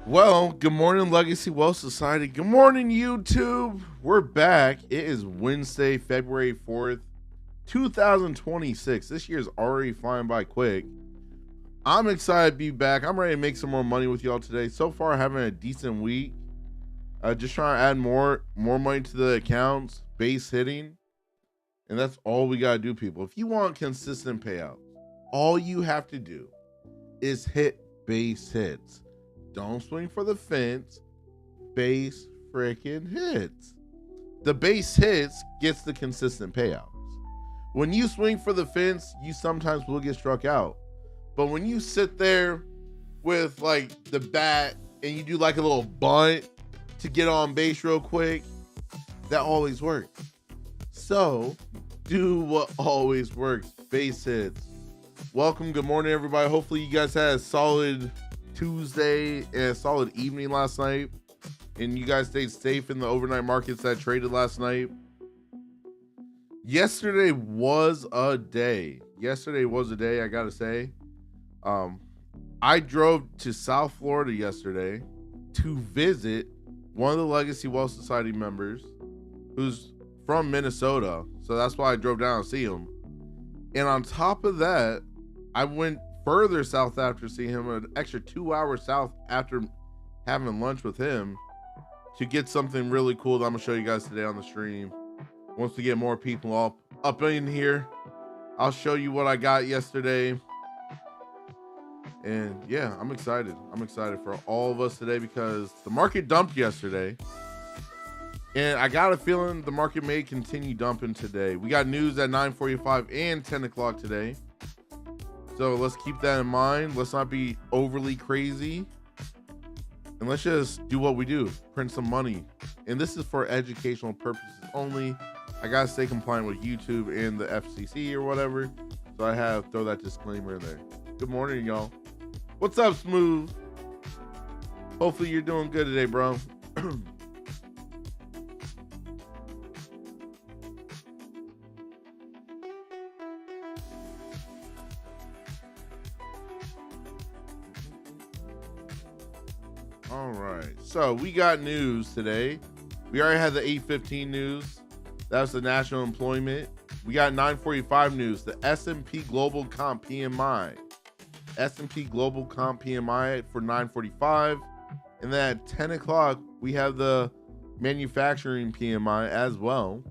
Well, good morning, Legacy Wealth Society. Good morning, YouTube. We're back. It is Wednesday, February 4th, 2026. This year's already flying by quick. I'm excited to be back. I'm ready to make some more money with y'all today. So far, having a decent week. Just trying to add more money to the accounts, base hitting. And that's all we got to do, people. If you want consistent payouts, all you have to do is hit base hits. Don't swing for the fence. Base freaking hits. The base hits gets the consistent payouts. When you swing for the fence, you sometimes will get struck out. But when you sit there with like the bat and you do like a little bunt to get on base real quick, that always works. So do what always works. Base hits. Welcome. Good morning, everybody. Hopefully you guys had a solid Tuesday and a solid evening last night, and you guys stayed safe in the overnight markets that traded last night. Yesterday was a day. I gotta say. I drove to South Florida yesterday to visit one of the Legacy Wealth Society members who's from Minnesota, so that's why I drove down to see him. And on top of that, I went further south after seeing him, an extra 2 hours south after having lunch with him, to get something really cool that I'm gonna show you guys today on the stream. Once we get more people up in here, I'll show you what I got yesterday. And yeah, I'm excited for all of us today because the market dumped yesterday, and I got a feeling the market may continue dumping today. We got news at 9:45 and 10 o'clock today. So let's keep that in mind. Let's not be overly crazy. And let's just do what we do. Print some money. And this is for educational purposes only. I got to stay compliant with YouTube and the FCC or whatever. So I have to throw that disclaimer in there. Good morning, y'all. What's up, Smooth? Hopefully you're doing good today, bro. All right, so we got news today. We already had the 8:15 news. That was the national employment. We got 9:45 news, the S&P Global Comp PMI. S&P Global Comp PMI for 9:45. And then at 10 o'clock, we have the manufacturing PMI as well.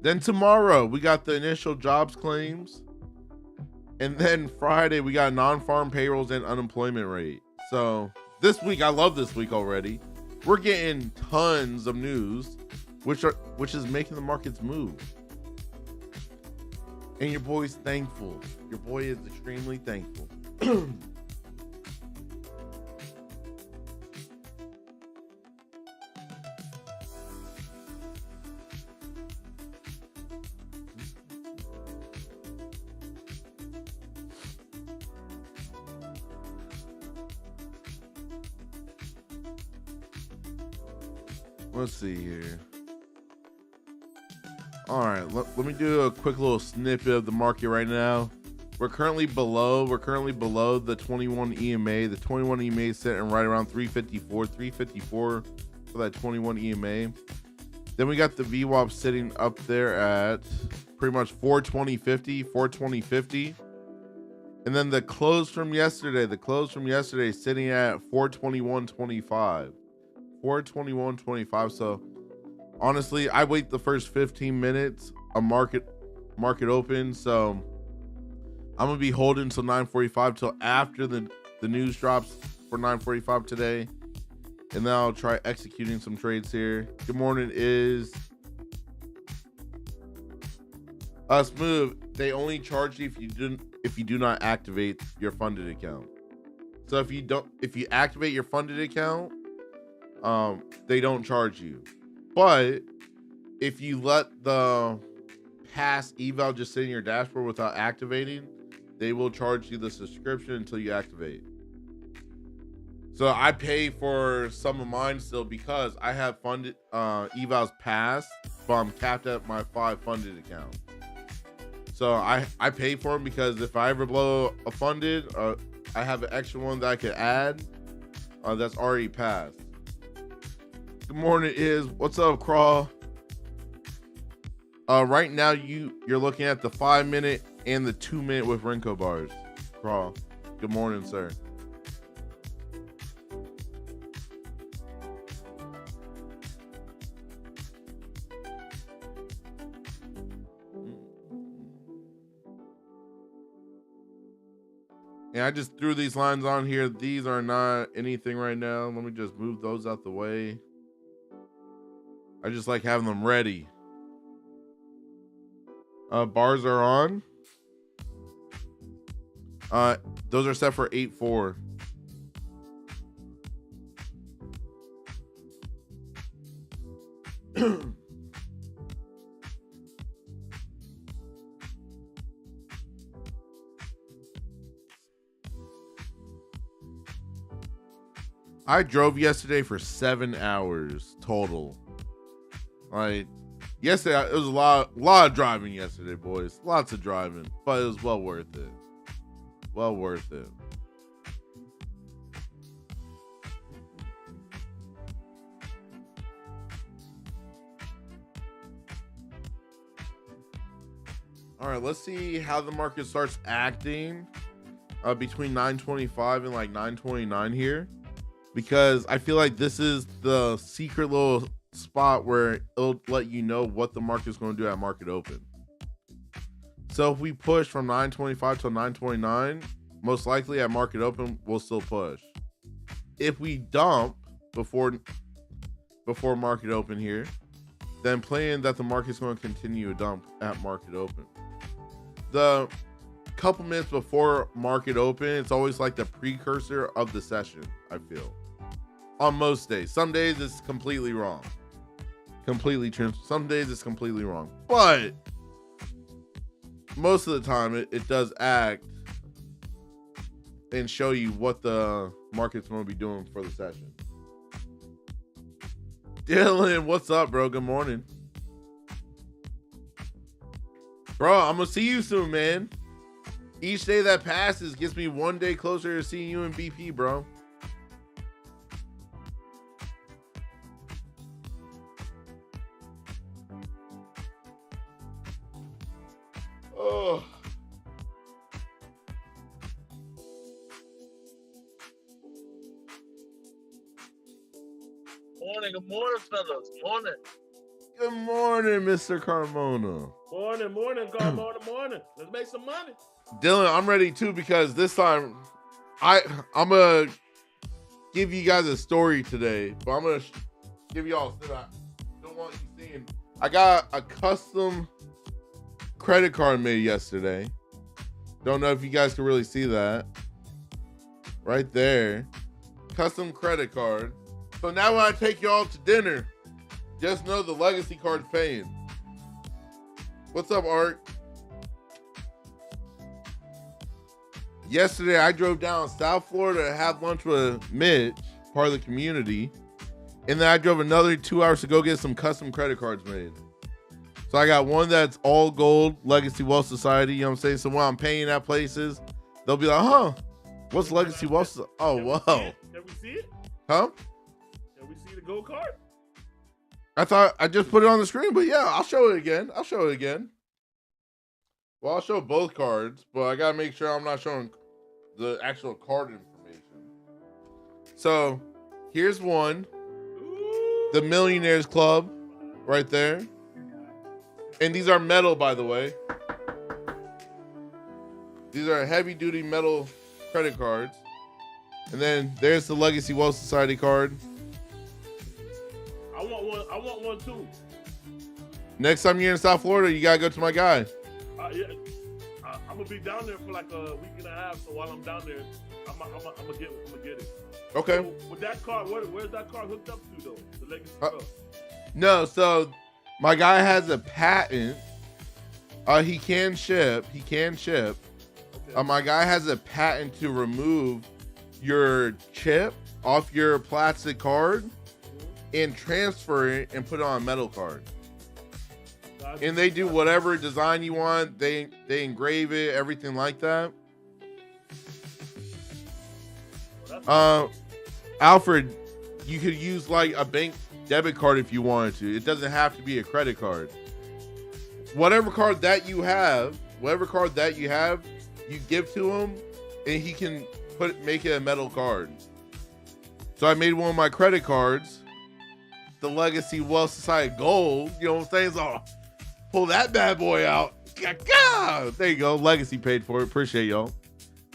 Then tomorrow, we got the initial jobs claims. And then Friday, we got non-farm payrolls and unemployment rate. So this week, I love this week already. We're getting tons of news, which is making the markets move. And your boy's thankful. Your boy is extremely thankful. Let's see here. All right, let me do a quick little snippet of the market right now. We're currently below the 21 EMA. The 21 EMA is sitting right around 354 for that 21 EMA. Then we got the VWAP sitting up there at pretty much 420.50. And then the close from yesterday is sitting at 421.25. 421.25. So honestly, I wait the first 15 minutes a market open. So I'm gonna be holding until 9:45, till after the news drops for 9:45 today, and then I'll try executing some trades here. Good morning, is Smooth. They only charge you if you do not activate your funded account. So if you activate your funded account, they don't charge you. But if you let the past eval just sit in your dashboard without activating, they will charge you the subscription until you activate. So I pay for some of mine still because I have funded evals past, but I'm capped at my 5 funded account. So I pay for them because if I ever blow a funded, I have an extra one that I could add. That's already passed. Good morning, what's up, Crawl? Right now you're looking at the 5-minute and the 2-minute with Renko bars. Crawl. Good morning, sir. And I just threw these lines on here. These are not anything right now. Let me just move those out the way. I just like having them ready. Bars are on. Those are set for 8-4. I drove yesterday for 7 hours total. Like yesterday, it was a lot of driving yesterday, boys. Lots of driving, but it was well worth it. Well worth it. All right, let's see how the market starts acting between 925 and like 929 here, because I feel like this is the secret little spot where it'll let you know what the market's going to do at market open. So if we push from 925 to 929, most likely at market open we'll still push. If we dump before market open here, then playing that the market's going to continue to dump at market open. The couple minutes before market open, it's always like the precursor of the session, I feel. On most days. Some days it's completely wrong. Completely true. Some days it's completely wrong. But most of the time it does act and show you what the market's going to be doing for the session. Dylan, what's up, bro? Good morning. Bro, I'm going to see you soon, man. Each day that passes gets me one day closer to seeing you in BP, bro. Oh. Morning, good morning, fellas. Morning. Good morning, Mr. Carmona. Morning, Carmona, morning. Let's make some money. Dylan, I'm ready too, because this time I'm gonna give you guys a story today, but I'm gonna give y'all a I don't want you seeing. I got a custom credit card made yesterday. Don't know if you guys can really see that. Right there. Custom credit card. So now when I take y'all to dinner, just know the legacy card's paying. What's up, Art? Yesterday, I drove down South Florida to have lunch with Mitch, part of the community. And then I drove another 2 hours to go get some custom credit cards made. So I got one that's all gold, Legacy Wealth Society, you know what I'm saying? So when I'm paying at places, they'll be like, huh, what's Legacy Wealth Society? Oh, wow. Can we see it? Huh? Can we see the gold card? I thought I just put it on the screen, but yeah, I'll show it again. Well, I'll show both cards, but I gotta make sure I'm not showing the actual card information. So here's one. Ooh. The Millionaires Club right there. And these are metal, by the way. These are heavy duty metal credit cards. And then there's the Legacy Wealth Society card. I want one too. Next time you're in South Florida, you gotta go to my guy. Yeah, I'm gonna be down there for like a week and a half. So while I'm down there, I'm gonna get it. Okay. So with that card, where's that card hooked up to though? The Legacy Club. No, so my guy has a patent. He can ship. Okay. My guy has a patent to remove your chip off your plastic card and transfer it and put it on a metal card. And they do whatever design you want. They engrave it, everything like that. Alfred, you could use like a bank debit card if you wanted to. It doesn't have to be a credit card. Whatever card that you have, you give to him, and he can make it a metal card. So I made one of my credit cards, the Legacy Wealth Society Gold. You know what I'm saying? So pull that bad boy out. There you go. Legacy paid for it. Appreciate y'all.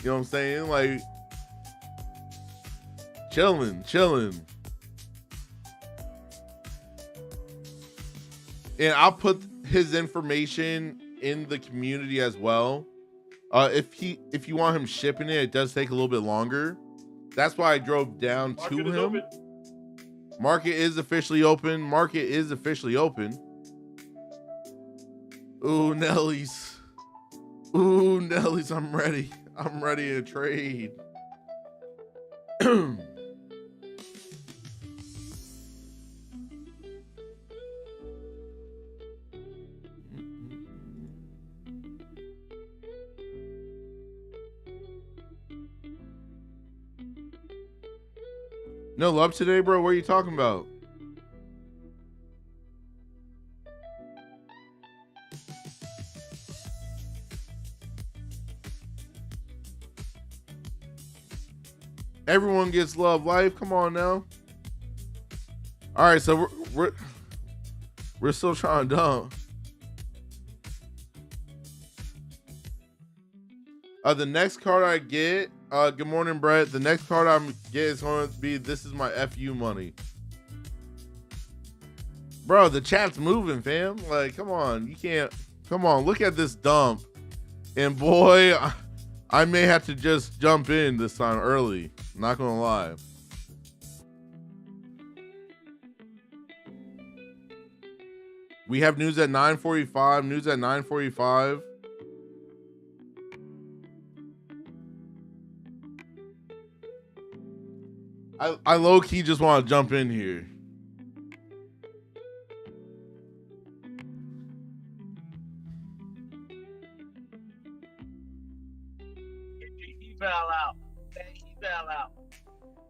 You know what I'm saying? Like, chilling. And I'll put his information in the community as well. If you want him shipping it, it does take a little bit longer. That's why I drove down to him. Market is officially open. Ooh, Nellies. I'm ready to trade. No love today, bro? What are you talking about? Everyone gets love life. Come on now. All right, so we're still trying to dump. The next card I get, good morning, Brett. The next card I'm get is going to be "This is my FU money." Bro, the chat's moving, fam. Like, come on, you can't. Come on, look at this dump, and boy, I may have to just jump in this time early. Not gonna lie. We have news at 9:45. I low-key just want to jump in here.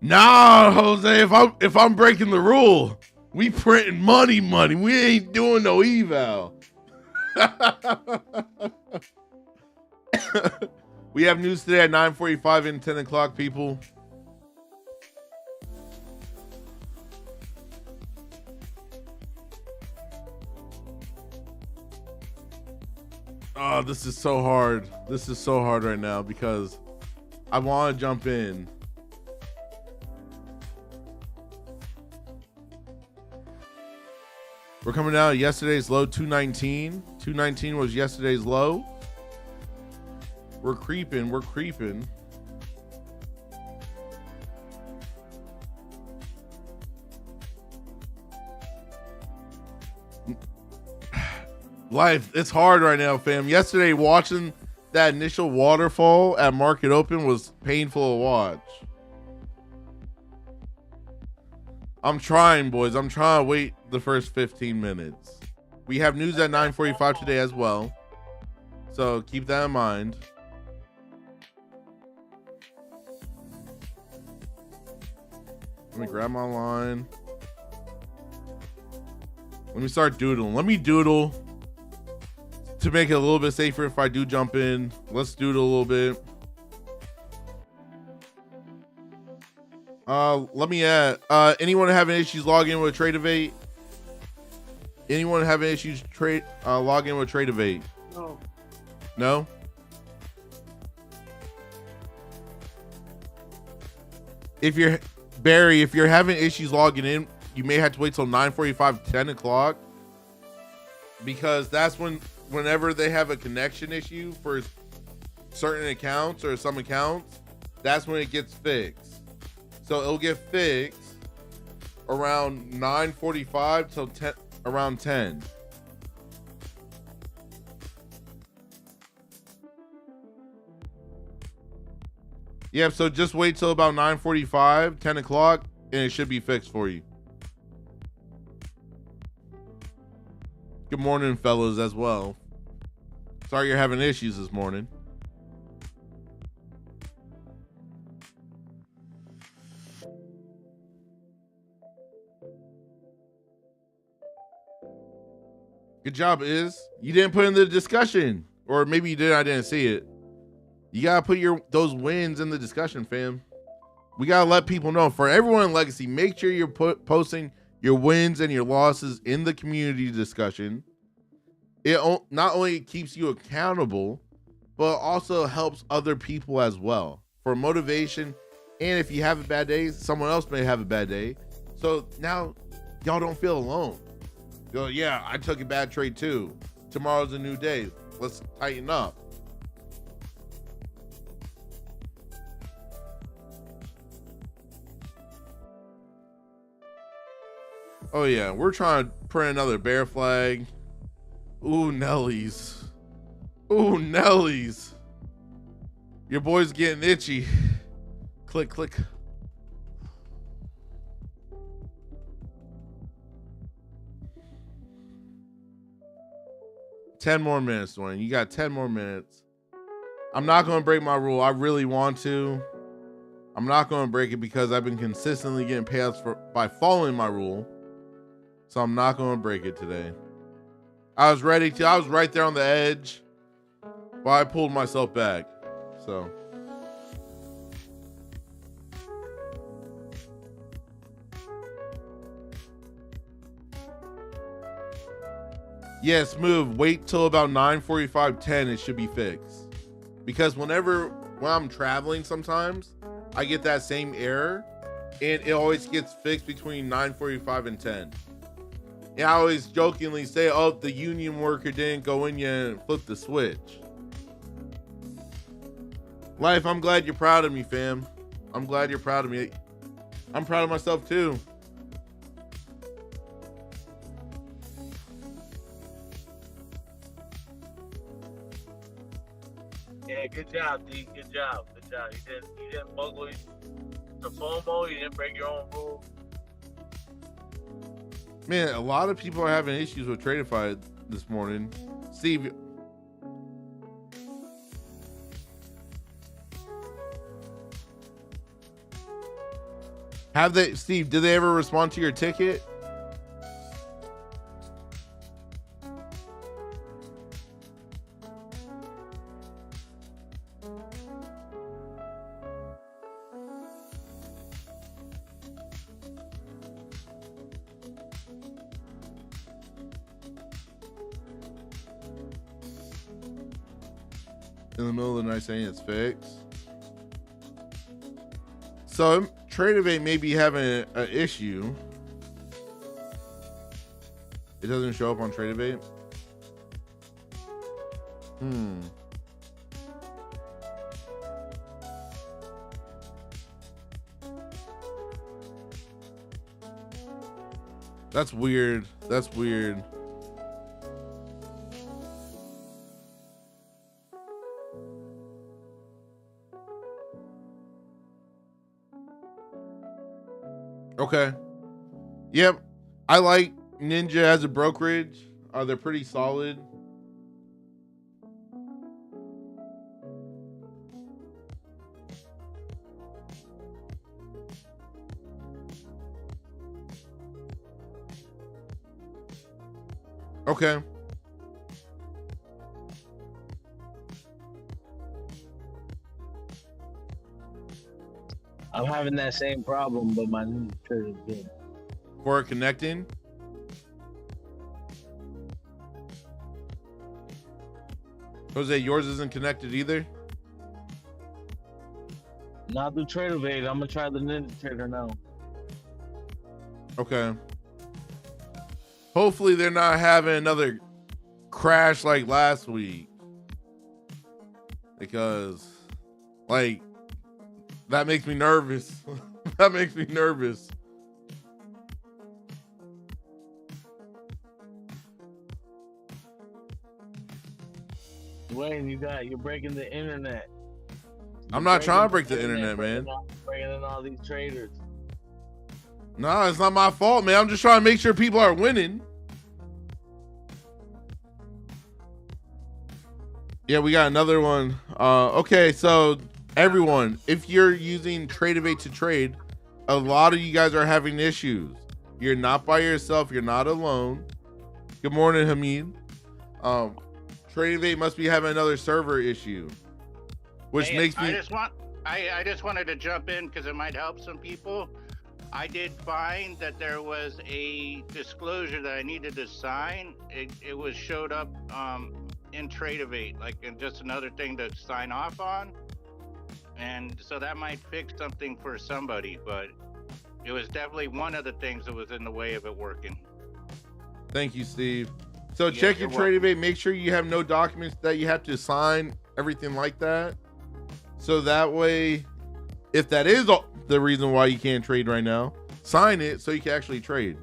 Nah, Jose, if I'm breaking the rule, we printing money. We ain't doing no eval. We have news today at 9:45 and 10 o'clock, people. Oh, this is so hard. This is so hard right now because I want to jump in. We're coming down to yesterday's low, 219. 219 was yesterday's low. We're creeping. Life, it's hard right now, fam. Yesterday, watching that initial waterfall at market open was painful to watch. I'm trying, boys. I'm trying to wait the first 15 minutes. We have news at 9:45 today as well. So keep that in mind. Let me grab my line. Let me start doodling. Let me doodle to make it a little bit safer if I do jump in. Let's doodle a little bit. Let me add, anyone having issues logging with Trade-Evade? Anyone having issues logging with Trade-Evade? No? If you're Barry, if you're having issues logging in, you may have to wait till 9:45, 10 o'clock, because that's whenever they have a connection issue for certain accounts or some accounts, that's when it gets fixed. So it'll get fixed around 9:45 till around 10. Yeah, so just wait till about 9:45, 10 o'clock, and it should be fixed for you. Good morning, fellas, as well. Sorry you're having issues this morning. Good job, you didn't put in the discussion, or maybe you did. I didn't see it. You gotta put those wins in the discussion, fam. We gotta let people know. For everyone in Legacy, make sure you're posting your wins and your losses in the community discussion. It not only keeps you accountable, but also helps other people as well for motivation. And if you have a bad day, someone else may have a bad day. So now y'all don't feel alone. Go, yeah, I took a bad trade too. Tomorrow's a new day. Let's tighten up. Oh yeah, we're trying to print another bear flag. Ooh, Nellies. Ooh, Nellies. Your boy's getting itchy. Click, click. Ten more minutes, Duane. You got 10 more minutes. I'm not going to break my rule. I really want to. I'm not going to break it because I've been consistently getting payouts by following my rule. So I'm not going to break it today. I was ready to. I was right there on the edge, but I pulled myself back. So. Yes, move. Wait till about 9:45, 10. It should be fixed. Because when I'm traveling, sometimes I get that same error, and it always gets fixed between 9:45 and 10. And I always jokingly say, "Oh, the union worker didn't go in yet and flip the switch." Life, I'm glad you're proud of me, fam. I'm glad you're proud of me. I'm proud of myself too. Yeah, good job, D. Good job. Good job. You didn't buggle the FOMO. You didn't break your own rule. Man, a lot of people are having issues with Tradify this morning. Steve. Steve, did they ever respond to your ticket? In the middle of the night saying it's fixed. So Tradeovate may be having an issue. It doesn't show up on Tradeovate. That's weird. That's weird. Okay. Yep. I like Ninja as a brokerage. They're pretty solid. Okay. I'm having that same problem, but my new trade is good. For connecting? Jose, yours isn't connected either? Not the Tradeovate. I'm gonna try the Ninja Trader now. Okay. Hopefully they're not having another crash like last week. Because, like, that makes me nervous. That makes me nervous. Duane, you're breaking the internet. I'm not trying to break the internet, man. Breaking in all these traders. No, it's not my fault, man. I'm just trying to make sure people are winning. Yeah, we got another one. Okay, so everyone, if you're using Tradeovate to trade, a lot of you guys are having issues. You're not by yourself. You're not alone. Good morning, Hamid. Trading must be having another server issue, which makes me. I just wanted to jump in because it might help some people. I did find that there was a disclosure that I needed to sign. It was showed up in Tradeovate, like just another thing to sign off on. And so that might fix something for somebody, but it was definitely one of the things that was in the way of it working. Thank you, Steve. So check your Tradeovate. Make sure you have no documents that you have to sign, everything like that. So that way, if that is the reason why you can't trade right now, sign it so you can actually trade.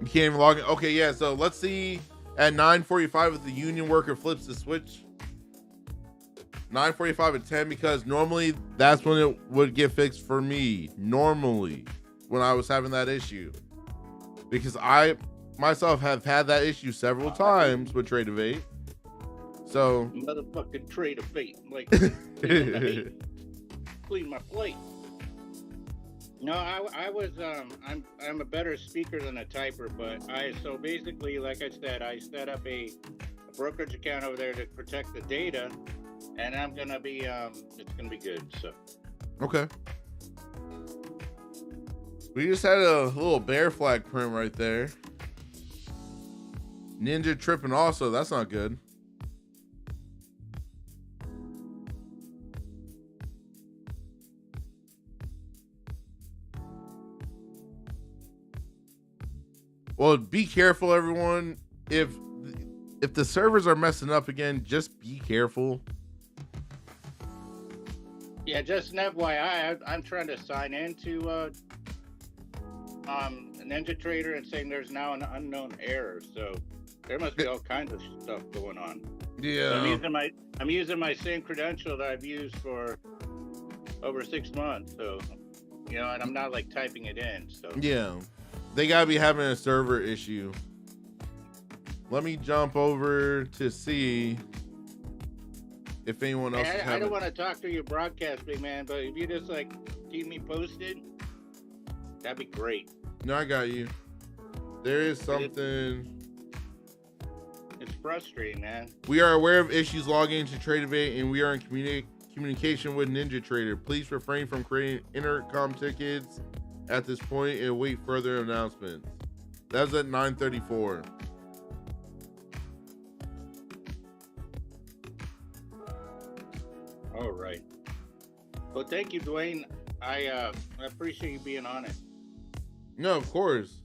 You can't even log in. Okay, yeah. So let's see at 9:45 if the union worker flips the switch. 9:45 at 10, because normally that's when it would get fixed for me. Normally, when I was having that issue, because I myself have had that issue several times with Tradeovate. So motherfucking Tradeovate, like clean my plate. No, I was I'm a better speaker than a typer, but so basically, like I said, I set up a brokerage account over there to protect the data, and I'm gonna be it's gonna be good. So okay. We just had a little bear flag print right there. Ninja tripping also. That's not good. Well, be careful, everyone. If the servers are messing up again, just be careful. Yeah, just an FYI, I'm trying to sign into Ninja Trader and saying there's now an unknown error. So there must be all kinds of stuff going on. Yeah. So I'm using my same credential that I've used for over 6 months. So, and I'm not like typing it in. So yeah, they gotta be having a server issue. Let me jump over to see if anyone else. I don't want to talk to your broadcast, big man, but if you just like keep me posted, that'd be great. No, I got you. There is something. It's frustrating, man. We are aware of issues logging into Tradeovate, and we are in communication with Ninja Trader. Please refrain from creating intercom tickets at this point and wait further announcements. That was at 9:34. All right. Well, thank you, Duane. I appreciate you being on it. No, of course.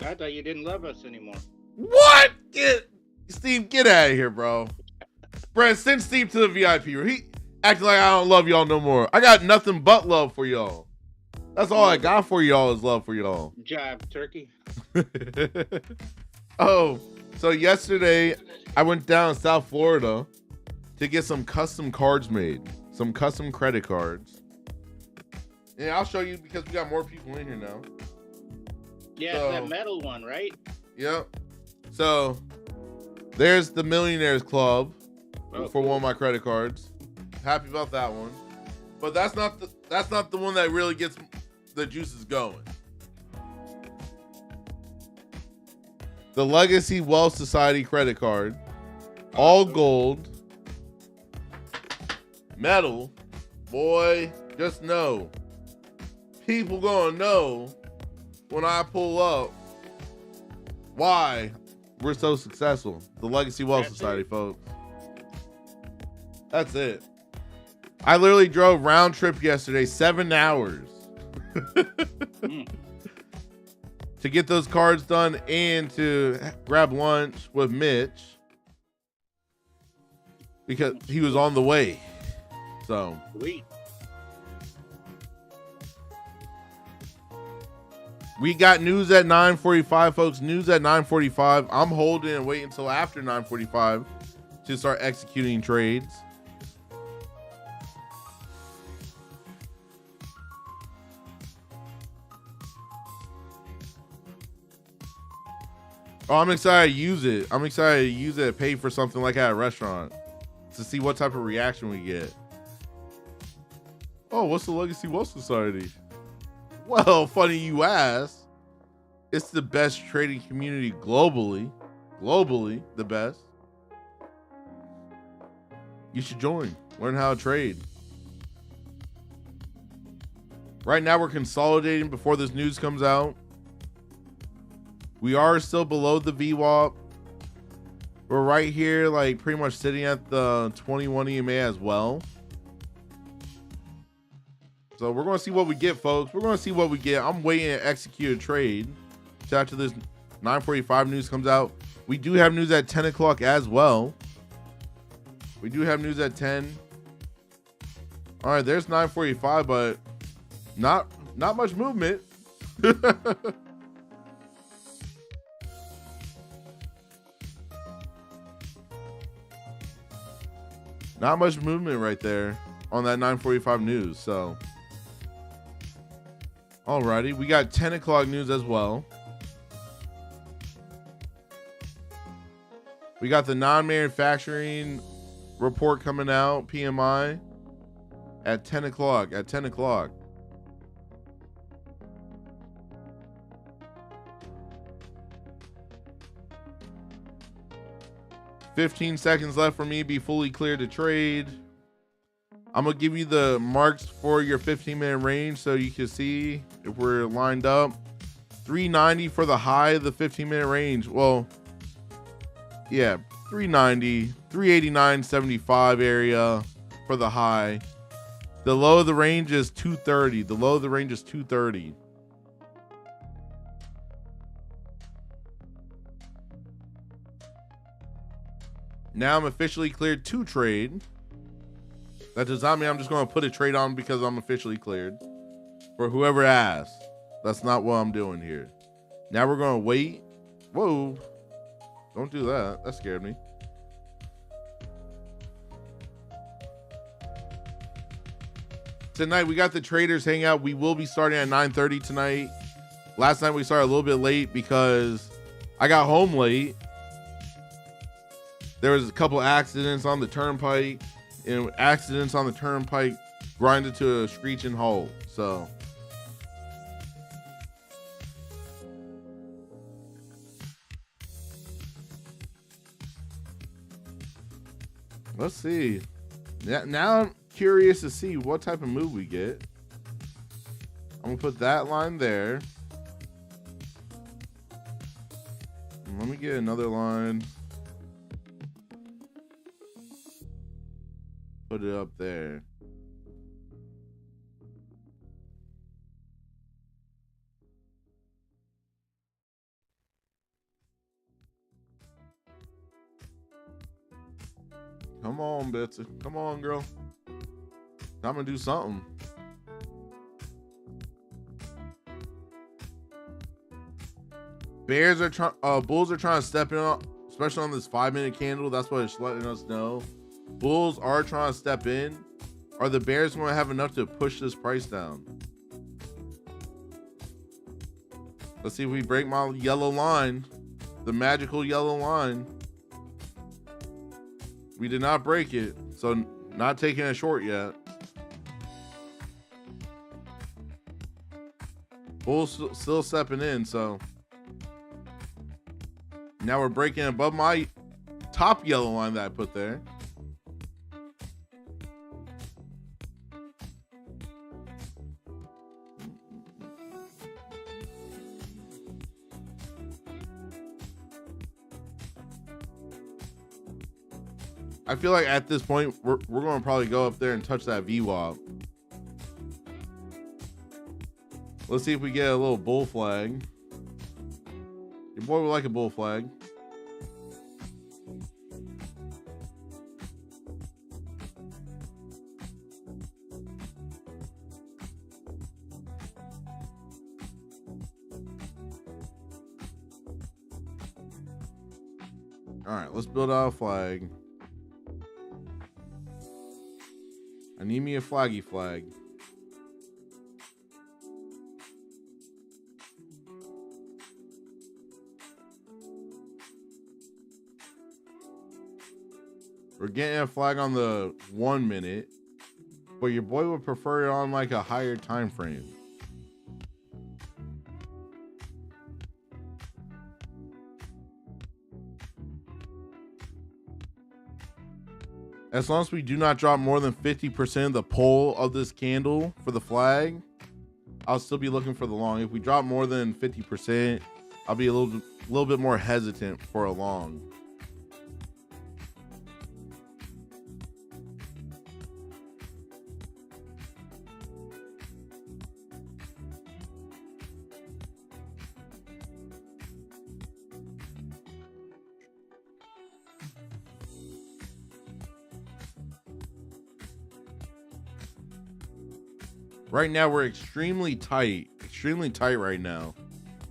I thought you didn't love us anymore. What? Steve, get out of here, bro. Brent, send Steve to the VIP room. He acting like I don't love y'all no more. I got nothing but love for y'all. That's all I got for y'all is love for y'all. Job, turkey. Oh, so yesterday I went down to South Florida to get some custom cards made, some custom credit cards. And I'll show you because we got more people in here now. Yeah, it's that metal one, right? Yep. So there's the Millionaires Club for one of my credit cards. Happy about that one. But that's not the one that really gets the juices going. The Legacy Wealth Society credit card, all gold, metal. Boy, just know, people gonna know when I pull up why we're so successful. The Legacy Wealth Society, folks. That's it. I literally drove round trip yesterday, 7 hours to get those cards done and to grab lunch with Mitch because he was on the way. So Sweet. We got news at 9:45, folks. News at 9:45. I'm holding and waiting until after 9:45 to start executing trades. Oh, I'm excited to use it. I'm excited to use it to pay for something like at a restaurant to see what type of reaction we get. Oh, what's the Legacy Wealth Society? Well, funny you ask. It's the best trading community globally. Globally, the best. You should join. Learn how to trade. Right now, we're consolidating before this news comes out. We are still below the VWAP. We're right here, like pretty much sitting at the 21 EMA as well. So we're going to see what we get, folks. We're going to see what we get. I'm waiting to execute a trade. So after this 9:45 news comes out, we do have news at 10 o'clock as well. We do have news at 10. All right, there's 9:45, but not much movement. Not much movement right there on that 9:45 news. So, alrighty, we got 10 o'clock news as well. We got the non-manufacturing report coming out, PMI, at 10 o'clock. At 10 o'clock. $15 seconds left for me to be fully cleared to trade. I'm going to give you the marks for your 15-minute range so you can see if we're lined up. 390 for the high of the 15-minute range. Well, yeah, 390, 389.75 area for the high. The low of the range is 230. The low of the range is 230. Now I'm officially cleared to trade. That does not mean I'm just going to put a trade on because I'm officially cleared. For whoever asked, that's not what I'm doing here. Now we're going to wait. Whoa. Don't do that. That scared me. Tonight we got the traders hangout. We will be starting at 9:30 tonight. Last night we started a little bit late because I got home late. There was a couple accidents on the turnpike, and accidents on the turnpike grinded to a screeching halt. So let's see. Now I'm curious to see what type of move we get. I'm gonna put that line there. Let me get another line. Put it up there. Come on, Betsy. Come on, girl. I'm gonna do something. Bears are trying. Bulls are trying to step in, especially on this 5-minute candle. That's what it's letting us know. Bulls are trying to step in. Are the Bears going to have enough to push this price down? Let's see if we break my yellow line, the magical yellow line. We did not break it, so not taking a short yet. Bulls still stepping in, so now we're breaking above my top yellow line that I put there. I feel like at this point, we're going to probably go up there and touch that VWAP. Let's see if we get a little bull flag. Your boy would like a bull flag. All right, let's build out a flag. I need me a flaggy flag. We're getting a flag on the 1 minute. but your boy would prefer it on like a higher time frame. As long as we do not drop more than 50% of the pull of this candle for the flag, I'll still be looking for the long. If we drop more than 50%, I'll be a little bit more hesitant for a long. Right now, we're extremely tight right now.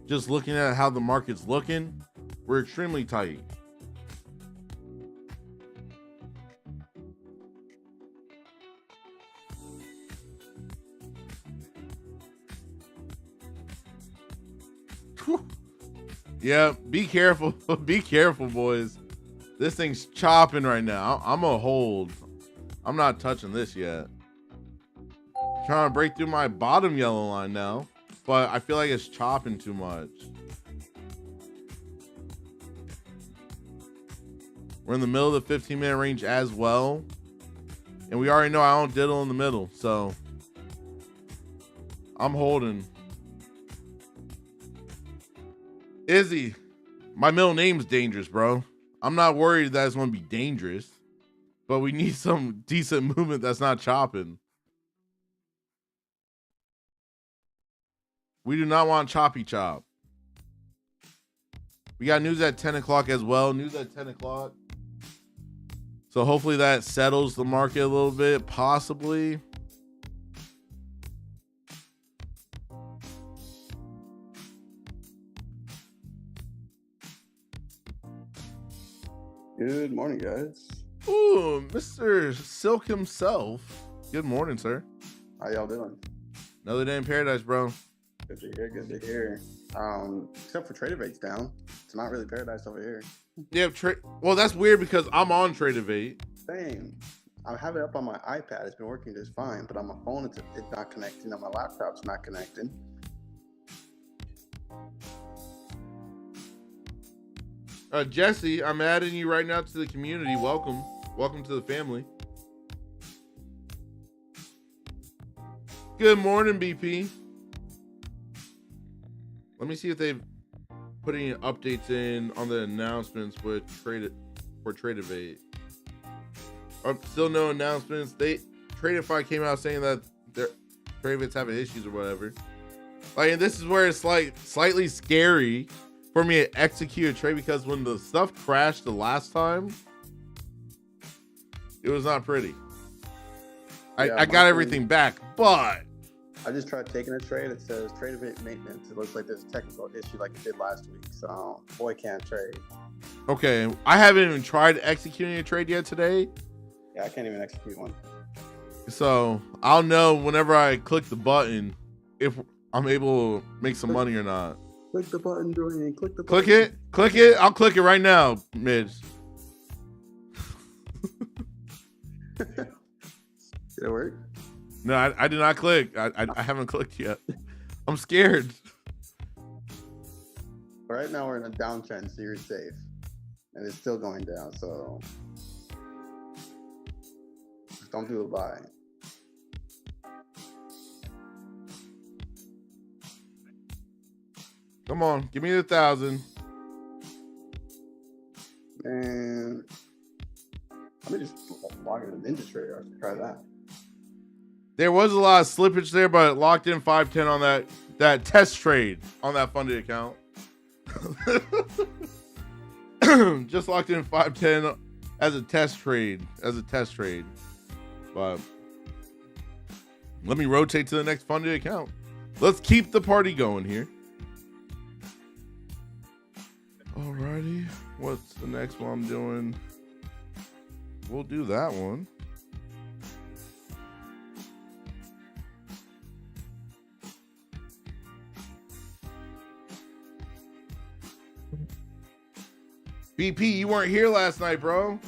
Just looking at how the market's looking, we're extremely tight. Whew. Yeah, be careful. Be careful, boys. This thing's chopping right now. I'm a hold. I'm not touching this yet. Trying to break through my bottom yellow line now, but I feel like it's chopping too much. We're in the middle of the 15-minute range as well, and we already know I don't diddle in the middle, so I'm holding. Izzy, my middle name's Dangerous, bro. I'm not worried that it's going to be dangerous, but we need some decent movement that's not chopping. We do not want choppy chop. We got news at 10 o'clock as well. News at 10 o'clock. So hopefully that settles the market a little bit, possibly. Good morning, guys. Ooh, Mr. Silk himself. Good morning, sir. How y'all doing? Another day in paradise, bro. Good to hear. Good to hear. Except for Trader Bait's down. It's not really paradise over here. Yeah, well, that's weird because I'm on Tradeovate. Same. I have it up on my iPad. It's been working just fine, but on my phone, it's not connecting. On my laptop's not connecting. Jesse, I'm adding you right now to the community. Welcome. Welcome to the family. Good morning, BP. Let me see if they've put any updates in on the announcements with Tradeovate. Still no announcements. Tradeify came out saying that their Tradeovate's having issues or whatever. Like, and this is where it's like slightly scary for me to execute a trade, because when the stuff crashed the last time, it was not pretty. I got everything back, but I just tried taking a trade. It says Trader Bait maintenance. It looks like there's a technical issue like it did last week. So boy can't trade. Okay, I haven't even tried executing a trade yet today. Yeah, I can't even execute one. So I'll know whenever I click the button if I'm able to make some money or not. Click the button, Duane. Click the Click button. it. Click it. I'll click it right now, Midge. Did it work? No, I did not click. I haven't clicked yet. I'm scared. Right now we're in a downtrend, so you're safe. And it's still going down, so just don't do a buy. Come on, give me the 1,000. And let me just log in the Ninja Trader. Try that. There was a lot of slippage there, but it locked in 510 on that test trade on that funded account. Just locked in 510 as a test trade. But let me rotate to the next funded account. Let's keep the party going here. Alrighty, what's the next one I'm doing? We'll do that one. BP, you weren't here last night, bro.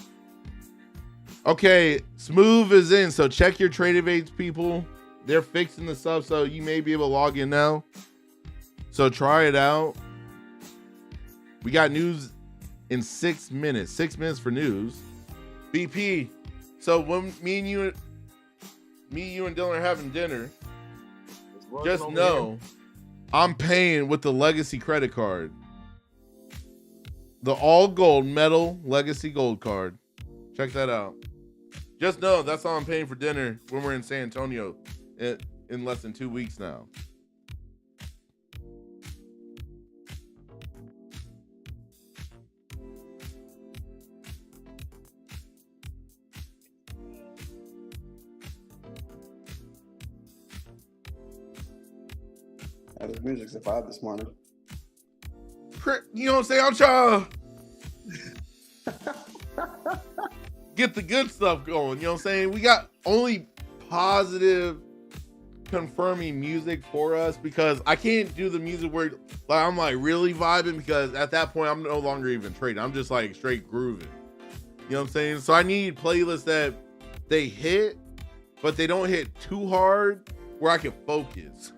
Okay, Smooth is in, so check your trade evades, people. They're fixing the stuff, so you may be able to log in now. So try it out. We got news in 6 minutes. 6 minutes for news. BP. So when me, you, and Dylan are having dinner, just know I'm paying with the Legacy credit card. The all gold metal Legacy gold card. Check that out. Just know that's all I'm paying for dinner when we're in San Antonio in less than 2 weeks now. This music's a vibe this morning. You know what I'm saying? I'm trying to get the good stuff going. You know what I'm saying? We got only positive confirming music for us because I can't do the music where like I'm like really vibing because at that point I'm no longer even trading. I'm just like straight grooving. You know what I'm saying? So I need playlists that they hit, but they don't hit too hard where I can focus.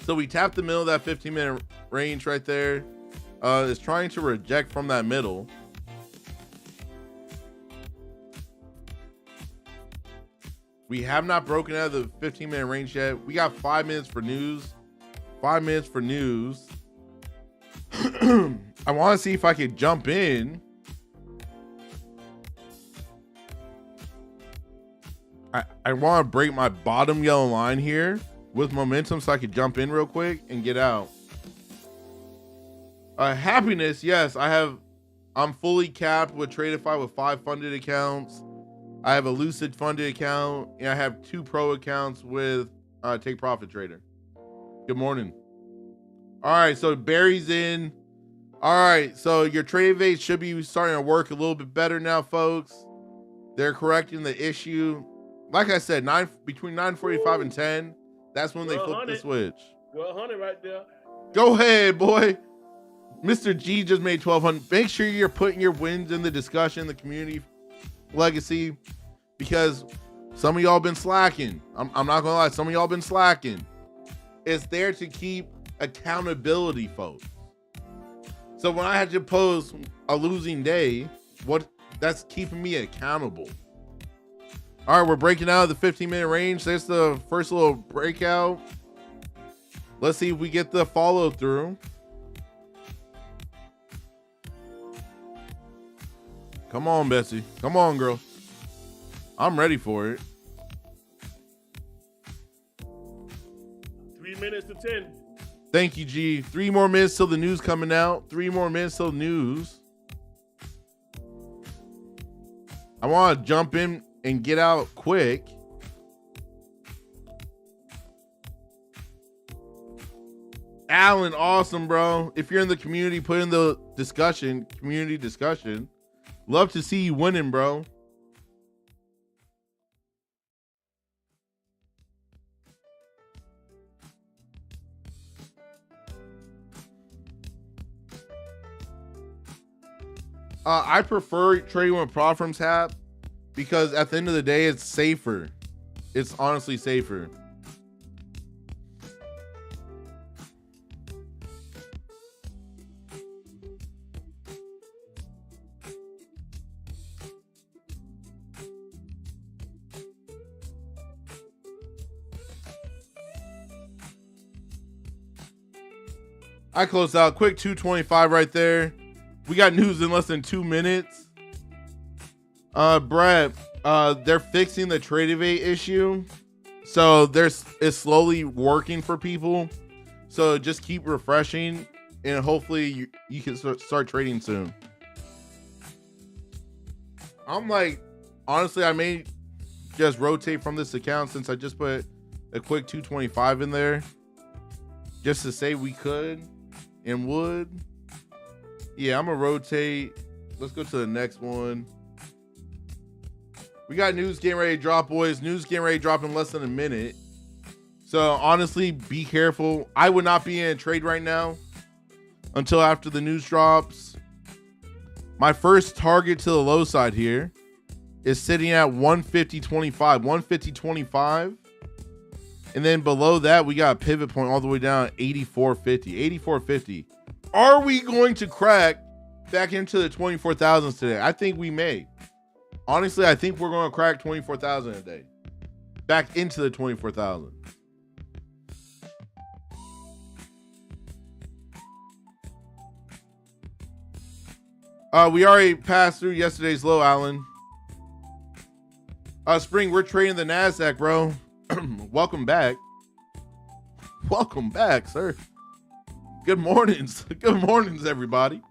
So we tapped the middle of that 15-minute range right there. It's trying to reject from that middle. We have not broken out of the 15-minute range yet. We got 5 minutes for news. 5 minutes for news. I want to see if I could jump in. I want to break my bottom yellow line here with momentum so I could jump in real quick and get out. Happiness, yes, I'm fully capped with Tradeify with 5 funded accounts. I have a Lucid funded account, and I have 2 pro accounts with Take Profit Trader. Good morning. All right, so Barry's in. All right, so your trade evade should be starting to work a little bit better now, folks. They're correcting the issue. Like I said, between 9:45 and 10, that's when they flip the switch. 100 right there. Go ahead, boy. Mr. G just made 1,200. Make sure you're putting your wins in the discussion, the community legacy, because some of y'all been slacking. I'm not gonna lie, some of y'all been slacking. It's there to keep accountability, folks. So when I had to post a losing day, that's keeping me accountable. All right, we're breaking out of the 15-minute range. There's the first little breakout. Let's see if we get the follow through. Come on, Betsy. Come on, girl. I'm ready for it. 3 minutes to 10. Thank you, G. 3 more minutes till the news coming out. 3 more minutes till news. I want to jump in and get out quick. Alan, awesome, bro. If you're in the community, put in the discussion, community discussion. Love to see you winning, bro. I prefer trading with prop firms hat because at the end of the day, it's safer. It's honestly safer. I closed out quick 225 right there. We got news in less than 2 minutes. Brett, they're fixing the trade evade issue. So it's slowly working for people. So just keep refreshing and hopefully you can start trading soon. I'm like, honestly, I may just rotate from this account since I just put a quick 225 in there. Just to say we could and would. Yeah, I'm gonna rotate. Let's go to the next one. We got news getting ready to drop, boys. News getting ready to drop in less than a minute. So honestly, be careful. I would not be in a trade right now until after the news drops. My first target to the low side here is sitting at 150.25. 150.25. And then below that, we got a pivot point all the way down at 84.50. 84.50. Are we going to crack back into the 24,000s today? I think we may. Honestly, I think we're going to crack 24,000 a day. Back into the 24,000. We already passed through yesterday's low, Alan. Spring, we're trading the Nasdaq, bro. Welcome back. Welcome back, sir. Good mornings. Good mornings, everybody.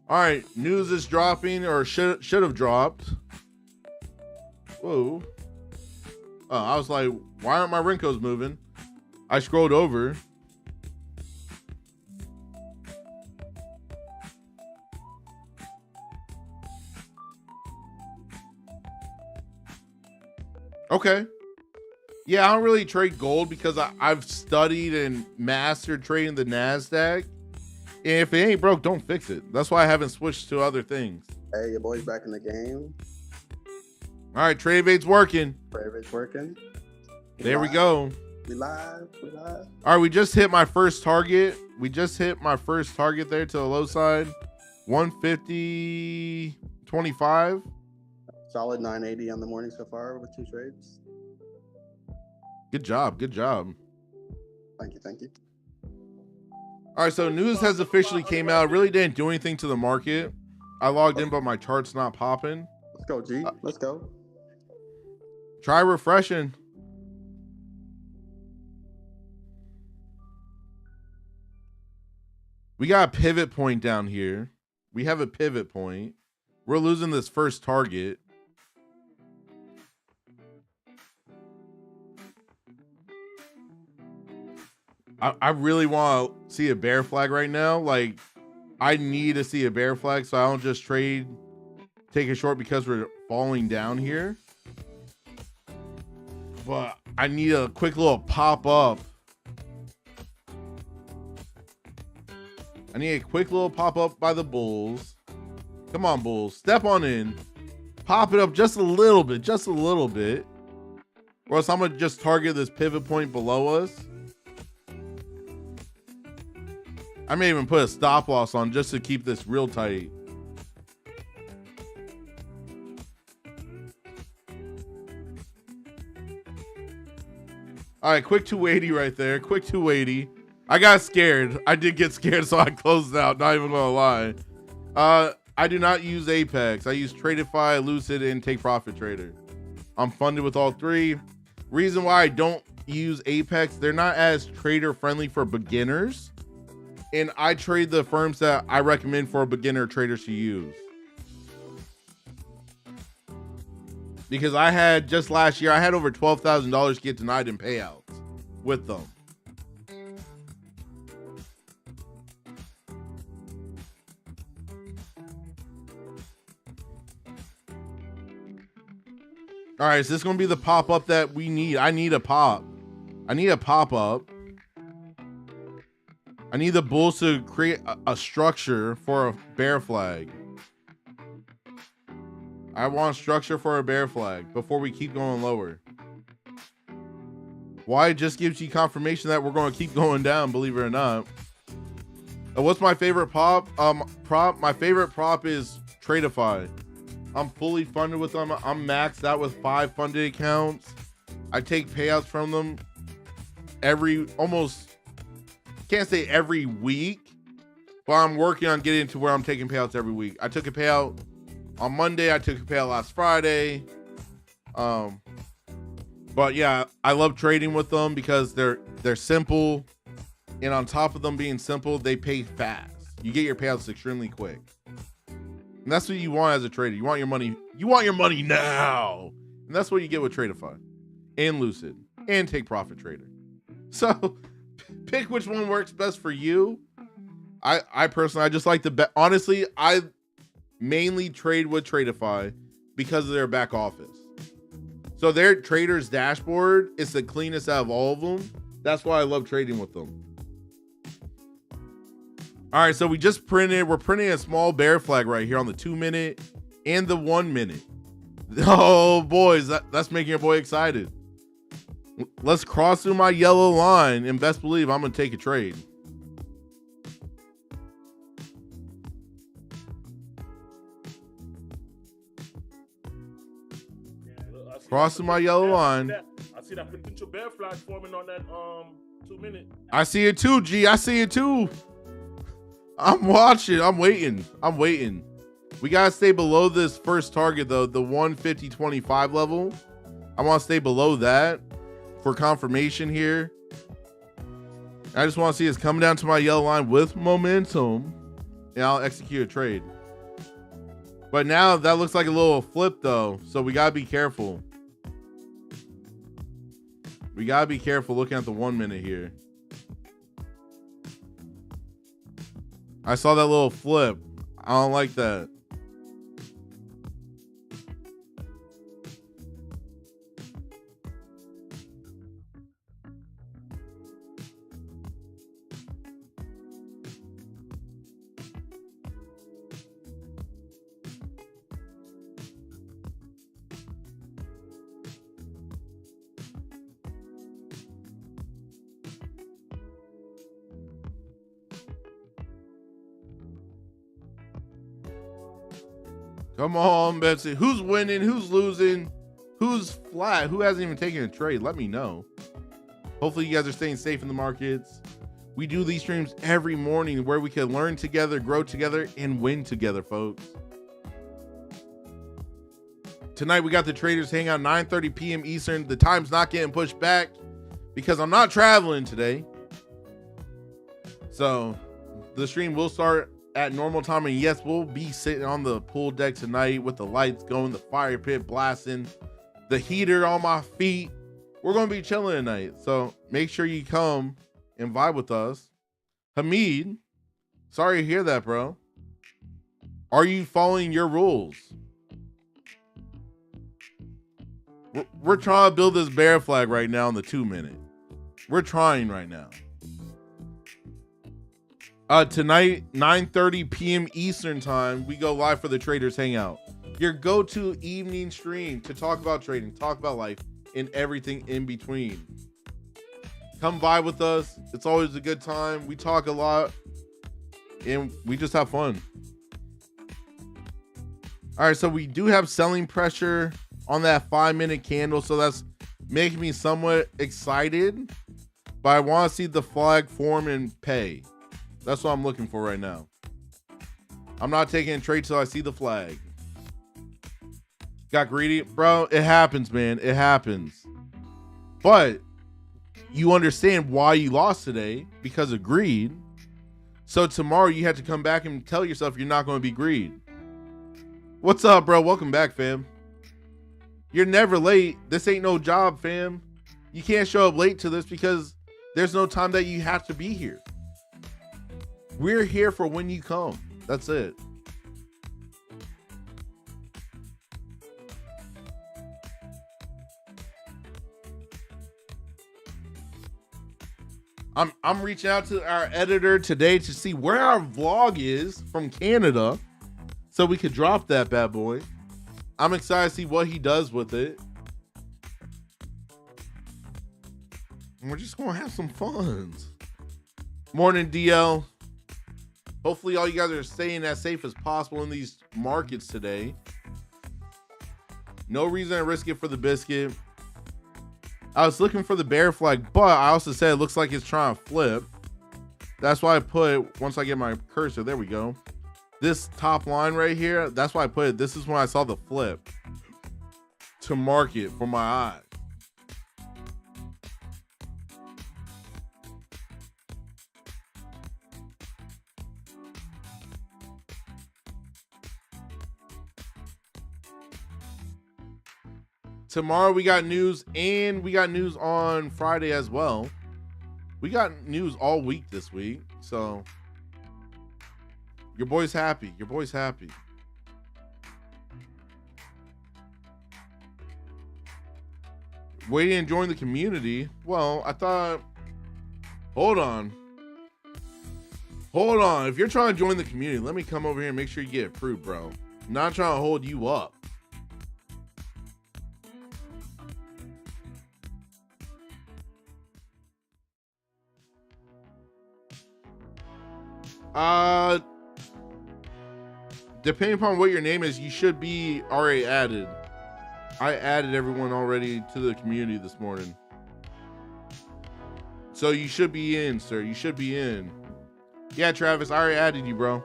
All right, news is dropping, or should have dropped. Whoa. Oh, I was like, why aren't my wrinkles moving? I scrolled over. Okay. Yeah, I don't really trade gold because I've studied and mastered trading the Nasdaq. And if it ain't broke, don't fix it. That's why I haven't switched to other things. Hey, your boy's back in the game. All right, trade bait's working. Trade bait's working. There we go. We live. We live. All right, we just hit my first target. We just hit my first target there to the low side. 150.25. Solid 980 on the morning so far with 2 trades. Good job. Good job. Thank you. Thank you. All right, so news has officially came out. It really didn't do anything to the market. I logged in, but my chart's not popping. Let's go, G. Let's go. Try refreshing. We got a pivot point down here. We have a pivot point. We're losing this first target. I really want to see a bear flag right now. Like, I need to see a bear flag so I don't just take a short because we're falling down here. But I need a quick little pop up. I need a quick little pop up by the bulls. Come on, bulls. Step on in. Pop it up just a little bit. Just a little bit. Or else I'm going to just target this pivot point below us. I may even put a stop loss on just to keep this real tight. All right, quick 280 right there. Quick 280. I got scared. I did get scared, so I closed out. Not even gonna lie. I do not use Apex. I use Tradeify, Lucid, and Take Profit Trader. I'm funded with all three. Reason why I don't use Apex, they're not as trader friendly for beginners. And I trade the firms that I recommend for beginner traders to use. Because I had just last year, I had over $12,000 get denied in payouts with them. All right, is this going to be the pop up that we need? I need a pop. I need a pop up. I need the bulls to create a structure for a bear flag. I want structure for a bear flag before we keep going lower. Why? It just gives you confirmation that we're going to keep going down, believe it or not. What's my favorite prop? My favorite prop is Tradeify. I'm fully funded with them. I'm maxed out with 5 funded accounts. I take payouts from them can't say every week, but I'm working on getting to where I'm taking payouts every week. I took a payout on Monday. I took a payout last Friday. But yeah, I love trading with them because they're simple, and on top of them being simple, they pay fast. You get your payouts extremely quick, and that's what you want as a trader. You want your money. You want your money now, and that's what you get with Tradeify and Lucid and Take Profit Trader. So pick which one works best for you. I personally, I just like the bet. Honestly, I mainly trade with Tradeify because of their back office. So their trader's dashboard is the cleanest out of all of them. That's why I love trading with them. All right, so we're printing a small bear flag right here on the 2 minute and the 1 minute. Oh, boys, that's making your boy excited. Let's cross through my yellow line, and best believe I'm going to take a trade. Crossing my yellow line. I see that potential bear flag forming on that 2 minute. I see it too, G. I see it too. I'm watching. I'm waiting. We gotta stay below this first target though, the 150.25 level. I want to stay below that for confirmation here. I just want to see us coming down to my yellow line with momentum, and I'll execute a trade. But now that looks like a little flip though, so we gotta be careful. We gotta be careful looking at the 1 minute here. I saw that little flip. I don't like that. Come on, Betsy. Who's winning? Who's losing? Who's flat? Who hasn't even taken a trade? Let me know. Hopefully you guys are staying safe in the markets. We do these streams every morning where we can learn together, grow together, and win together, folks. Tonight we got the Traders Hangout 9:30 p.m. Eastern. The time's not getting pushed back because I'm not traveling today. So the stream will start at normal time, and yes, we'll be sitting on the pool deck tonight with the lights going, the fire pit blasting, the heater on my feet. We're going to be chilling tonight, so make sure you come and vibe with us. Hamid, sorry to hear that, bro. Are you following your rules? We're trying to build this bear flag right now in the 2 minute. We're trying right now. Tonight, 9:30 p.m. Eastern time, we go live for the Traders Hangout. Your go-to evening stream to talk about trading, talk about life, and everything in between. Come vibe with us. It's always a good time. We talk a lot, and we just have fun. All right, so we do have selling pressure on that 5 minute candle, so that's making me somewhat excited, but I want to see the flag form and pay. That's what I'm looking for right now. I'm not taking a trade till I see the flag. Got greedy? Bro, it happens, man. It happens. But you understand why you lost today, because of greed. So tomorrow you have to come back and tell yourself you're not going to be greed. What's up, bro? Welcome back, fam. You're never late. This ain't no job, fam. You can't show up late to this because there's no time that you have to be here. We're here for when you come. That's it. I'm reaching out to our editor today to see where our vlog is from Canada so we could drop that bad boy. I'm excited to see what he does with it. And we're just going to have some fun. Morning, DL. Hopefully all you guys are staying as safe as possible in these markets today. No reason to risk it for the biscuit. I was looking for the bear flag, but I also said it looks like it's trying to flip. That's why I put, once I get my cursor, there we go. This top line right here, that's why I put it. This is when I saw the flip to market for my eye. Tomorrow we got news, and we got news on Friday as well. We got news all week this week, so your boy's happy. Your boy's happy. Waiting and join the community. Well, I thought, hold on. Hold on. If you're trying to join the community, let me come over here and make sure you get approved, bro. I'm not trying to hold you up. Depending upon what your name is, you should be already added. I added everyone already to the community this morning. So you should be in, sir. You should be in. Yeah, Travis, I already added you, bro.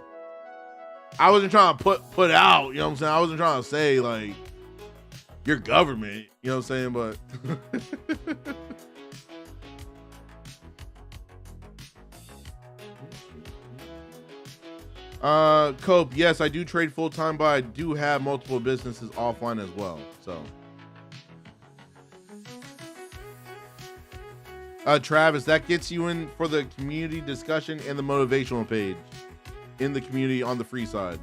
I wasn't trying to put out, you know what I'm saying? I wasn't trying to say, like, your government, you know what I'm saying? But Cope, yes, I do trade full-time, but I do have multiple businesses offline as well. So Travis, that gets you in for the community discussion and the motivational page in the community on the free side.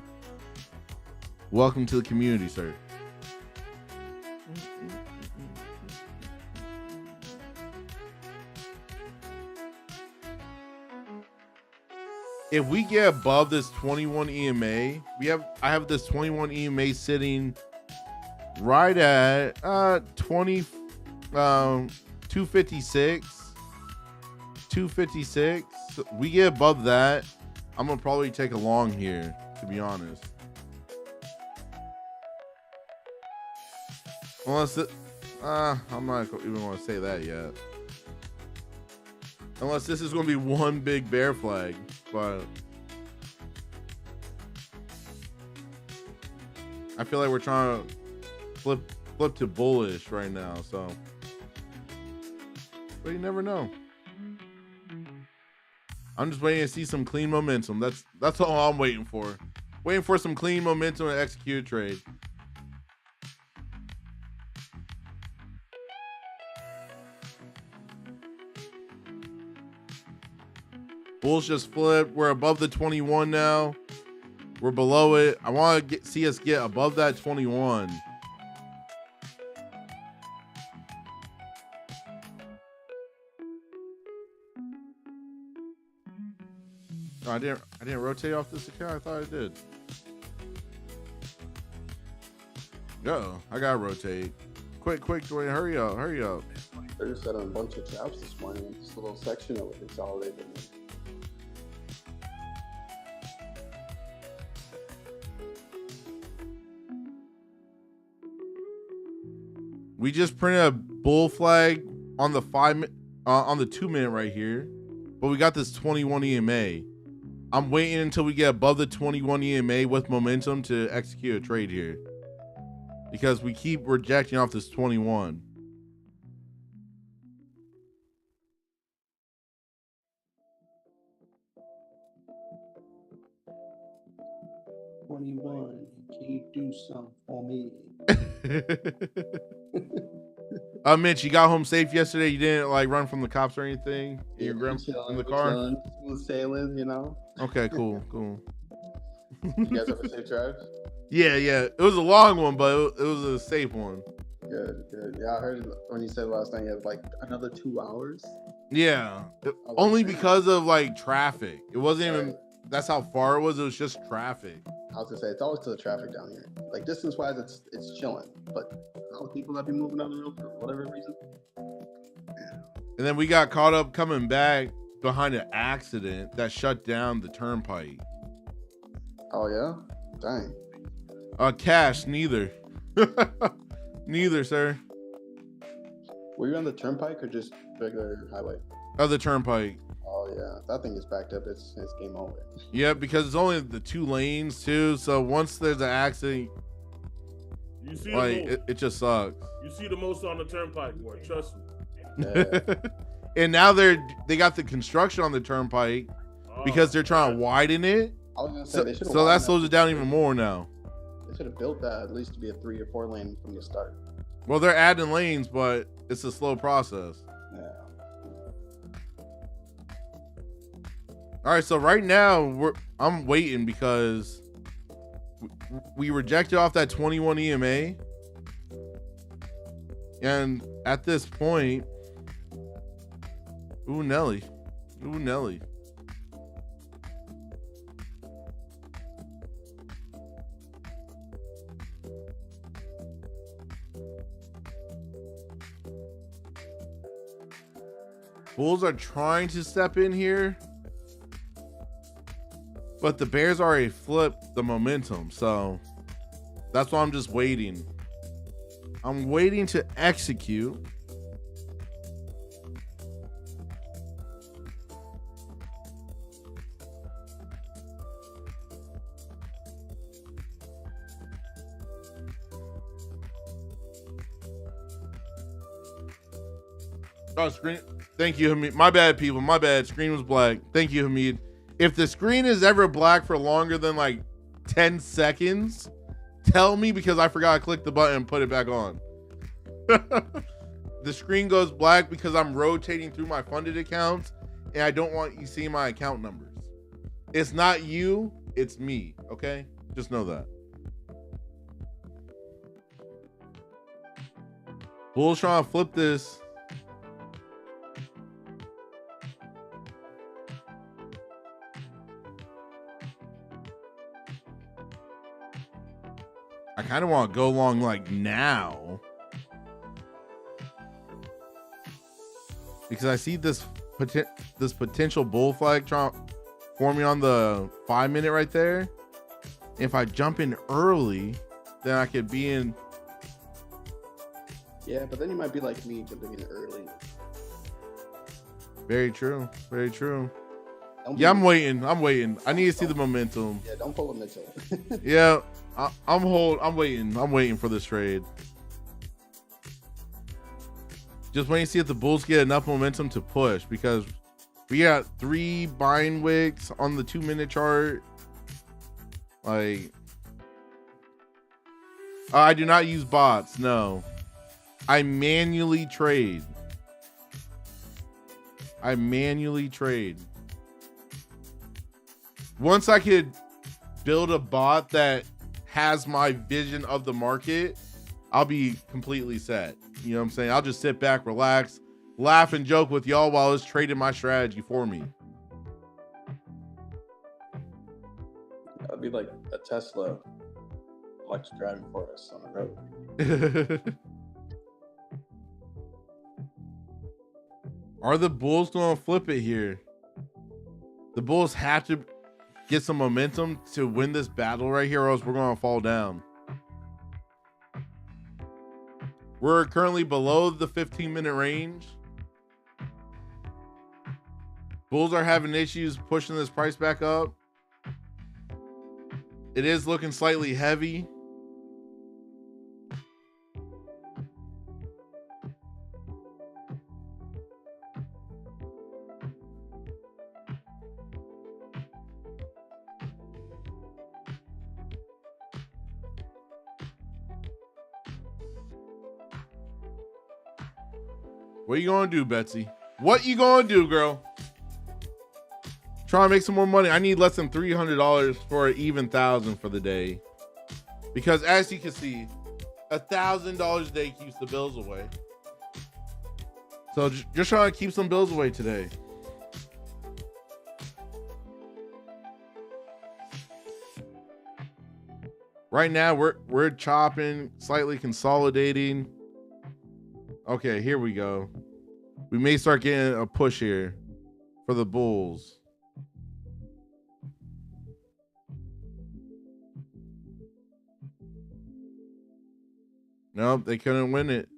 Welcome to the community, sir. If we get above this 21 EMA, I have this 21 EMA sitting right at 256. We get above that, I'm gonna probably take a long here, to be honest. Unless I'm not even want to say that yet. Unless this is gonna be one big bear flag, but I feel like we're trying to flip to bullish right now, so. But you never know. I'm just waiting to see some clean momentum. That's all I'm waiting for. Waiting for some clean momentum to execute a trade. Bulls just flipped. We're above the 21 now. We're below it. I want to see us get above that 21. No, I didn't rotate off this account. I thought I did. Uh-oh, I gotta rotate. Quick, Duane, hurry up. I just set a bunch of traps this morning in this little section of it. Consolidated. We just printed a bull flag on the on the 2 minute right here, but we got this 21 EMA. I'm waiting until we get above the 21 EMA with momentum to execute a trade here, because we keep rejecting off this 21. Can you do something for me? Mitch, you got home safe yesterday? You didn't like run from the cops or anything? Yeah, In the car? Smooth sailing, you know? Okay, cool. You guys have a safe drive? Yeah. It was a long one, but it was a safe one. Good. Yeah, I heard when you said last night you had like another 2 hours. Yeah. Only because of like traffic. It wasn't even, that's how far it was. It was just traffic. I was gonna say it's always to the traffic down here. Like distance wise, it's chilling, but all the people that be moving down the road for whatever reason. Yeah. And then we got caught up coming back behind an accident that shut down the turnpike. Oh yeah, dang. Cash, neither. Neither, sir. Were you on the turnpike or just regular highway? The turnpike. Oh yeah, that thing is backed up. It's game over. Yeah, because it's only the 2 lanes too. So once there's an accident, You see like it just sucks. You see the most on the turnpike, boy. Trust me. Yeah. And now they got the construction on the turnpike because they're trying to widen it. I was gonna say they should. So that slows it down even more now. They should have built that at least to be a 3 or 4 lane from the start. Well, they're adding lanes, but it's a slow process. Yeah. All right, so right now I'm waiting because we rejected off that 21 EMA, and at this point, ooh Nelly. Bulls are trying to step in here, but the bears already flipped the momentum, so that's why I'm just waiting. I'm waiting to execute. Oh, screen. Thank you, Hamid. My bad, people. My bad. Screen was black. Thank you, Hamid. If the screen is ever black for longer than like 10 seconds, tell me, because I forgot to click the button and put it back on. The screen goes black because I'm rotating through my funded accounts and I don't want you seeing my account numbers. It's not you, it's me, okay? Just know that. Bulls trying to flip this. I kind of want to go long like now, because I see this potential bull flag forming on the 5 minute right there. If I jump in early, then I could be in. Yeah, but then you might be like me, jumping in early. Very true. Very true. Yeah, I'm waiting. I need to see the momentum. Yeah, don't pull a Mitchell. Yeah, I'm waiting. I'm waiting for this trade. Just waiting to see if the Bulls get enough momentum to push, because we got 3 buying wicks on the 2 minute chart. Like, I do not use bots. No, I manually trade. Once I could build a bot that has my vision of the market, I'll be completely set. You know what I'm saying? I'll just sit back, relax, laugh and joke with y'all while it's trading my strategy for me. I'd be like a Tesla, like driving for us on the road. Are the Bulls going to flip it here? The Bulls have to get some momentum to win this battle right here, or else we're going to fall down. We're currently below the 15-minute range. Bulls are having issues pushing this price back up. It is looking slightly heavy. What you gonna do, Betsy? What you gonna do, girl? Try to make some more money. I need less than $300 for an even 1,000 for the day, because as you can see, $1,000 a day keeps the bills away. So just trying to keep some bills away today. Right now we're chopping, slightly consolidating. Okay, here we go. We may start getting a push here for the Bulls. Nope, they couldn't win it.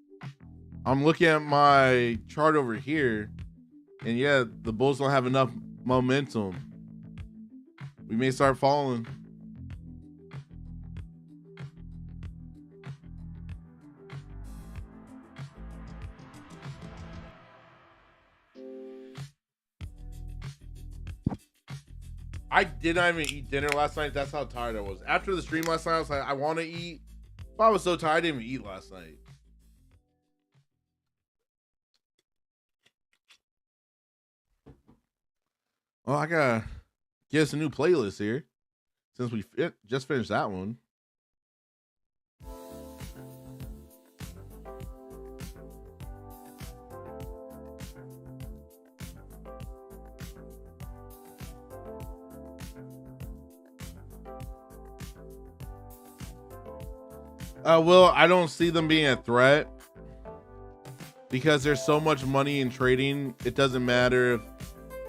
I'm looking at my chart over here, and yeah, the Bulls don't have enough momentum. We may start falling. I did not even eat dinner last night. That's how tired I was. After the stream last night, I was like, I want to eat. But I was so tired, I didn't even eat last night. Well, I gotta get us a new playlist here, since we just finished that one. Well, I don't see them being a threat. because there's so much money in trading. It doesn't matter if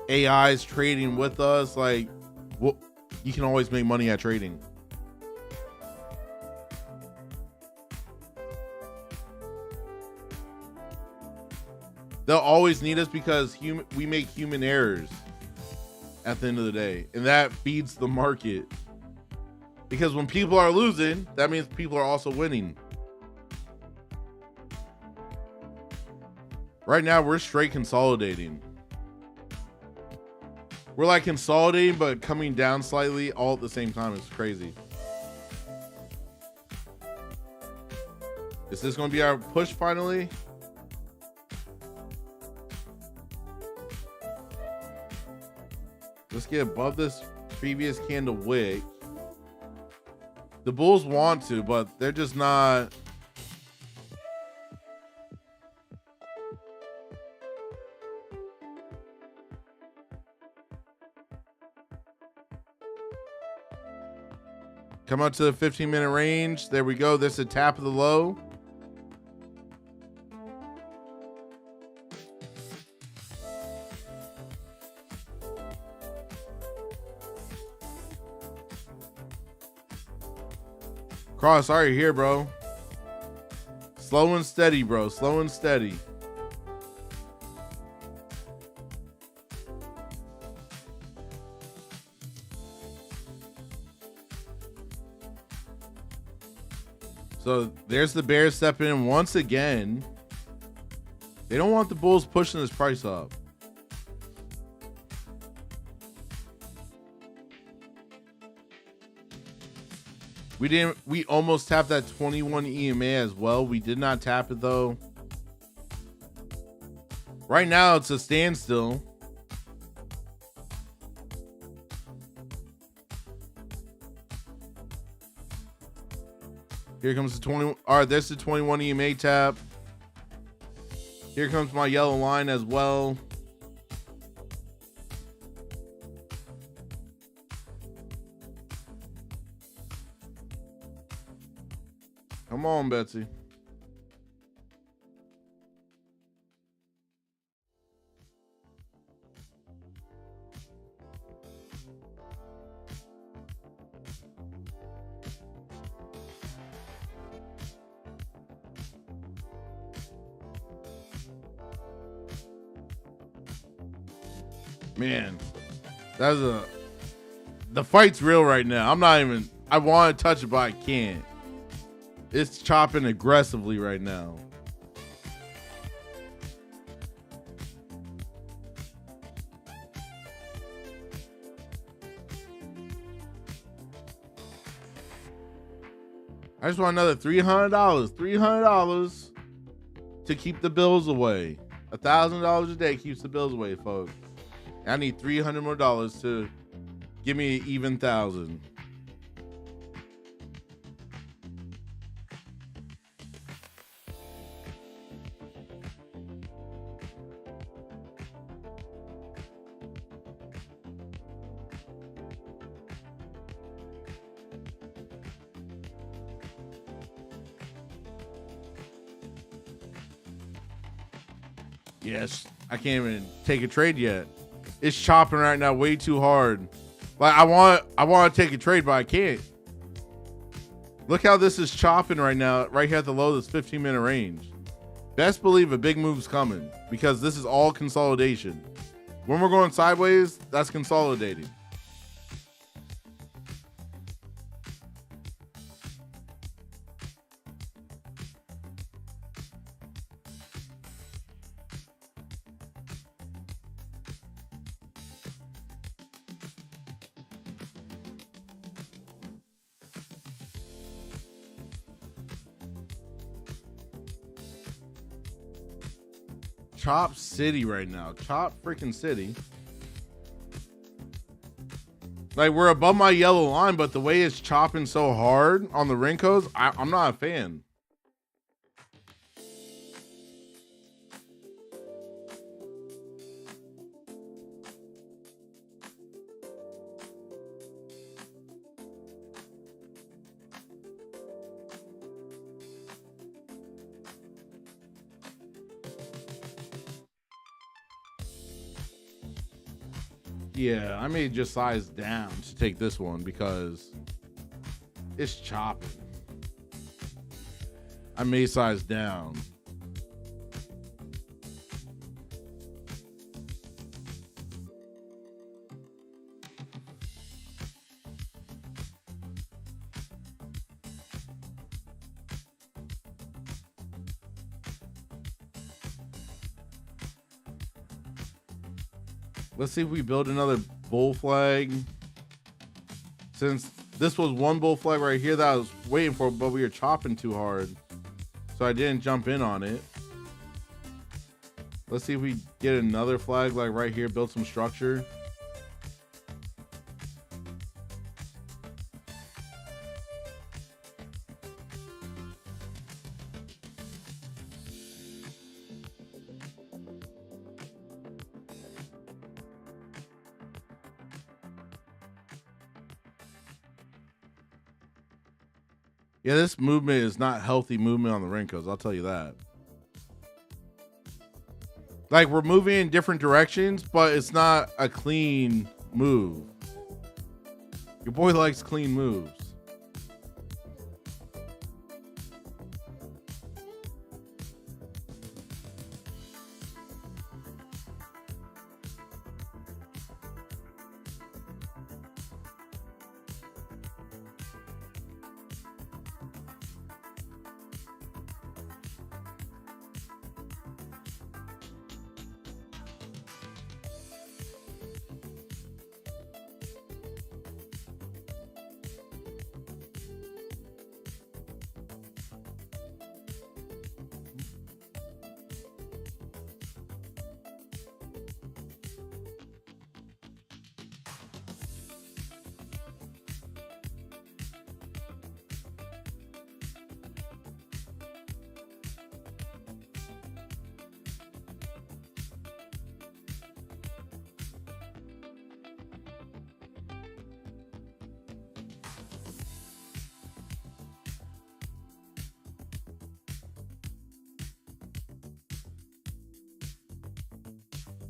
AI is trading with us. Like, well, you can always make money at trading. They'll always need us because we make human errors at the end of the day, and that feeds the market. Because when people are losing, that means people are also winning. Right now, we're straight consolidating. We're like consolidating, but coming down slightly all at the same time. It's crazy. Is this going to be our push finally? Let's get above this previous candle wick. The bulls want to, but they're just not. Come out to the 15-minute range. There we go. There's a tap of the low. Cross, sorry here, bro. Slow and steady, bro. Slow and steady. So there's the bears stepping in once again. They don't want the bulls pushing this price up. We almost tapped that 21 EMA as well. We did not tap it though. Right now it's a standstill. Here comes the 20. All right, there's the 21 EMA tap. Here comes my yellow line as well. Come on, Betsy. Man, the fight's real right now. I want to touch it, but I can't. It's chopping aggressively right now. I just want another $300. $300 to keep the bills away. $1,000 a day keeps the bills away, folks. I need $300 more to give me an even 1,000. Yes, I can't even take a trade yet. It's chopping right now way too hard. Like I want to take a trade, but I can't. Look how this is chopping right now, right here at the low, this 15-minute range. Best believe a big move's coming because this is all consolidation. When we're going sideways, that's consolidating. Chop City right now. Chop freaking City. Like, we're above my yellow line, but the way it's chopping so hard on the Rincos, I'm not a fan. Yeah, I may just size down to take this one because it's chopping. I may size down. Let's see if we build another bull flag. Since this was one bull flag right here that I was waiting for, but we were chopping too hard, so I didn't jump in on it. Let's see if we get another flag like right here, build some structure. Yeah, this movement is not healthy movement on the Rinkos, I'll tell you that. Like, we're moving in different directions, but it's not a clean move. Your boy likes clean moves.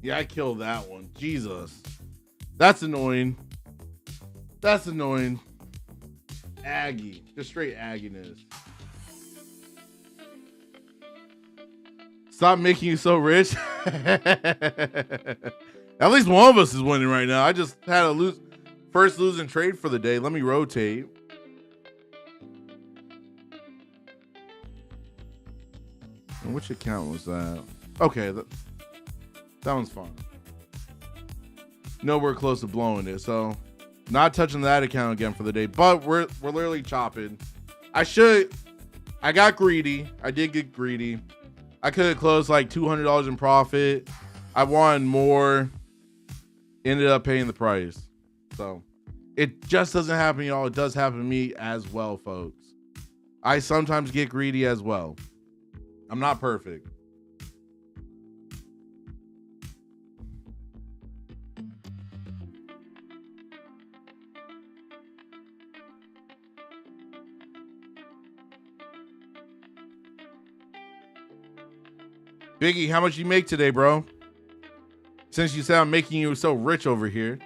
Yeah, I killed that one. Jesus. That's annoying. That's annoying. Aggie. Just straight agginess. Stop making you so rich. At least one of us is winning right now. I just had a first losing trade for the day. Let me rotate. And which account was that? Okay, that one's fine. Nowhere close to blowing it, so not touching that account again for the day. But we're literally chopping. I got greedy. I did get greedy. I could have closed like $200 in profit. I wanted more. Ended up paying the price. So it just doesn't happen, y'all. It does happen to me as well, folks. I sometimes get greedy as well. I'm not perfect. Biggie, how much you make today, bro? Since you said I'm making you so rich over here.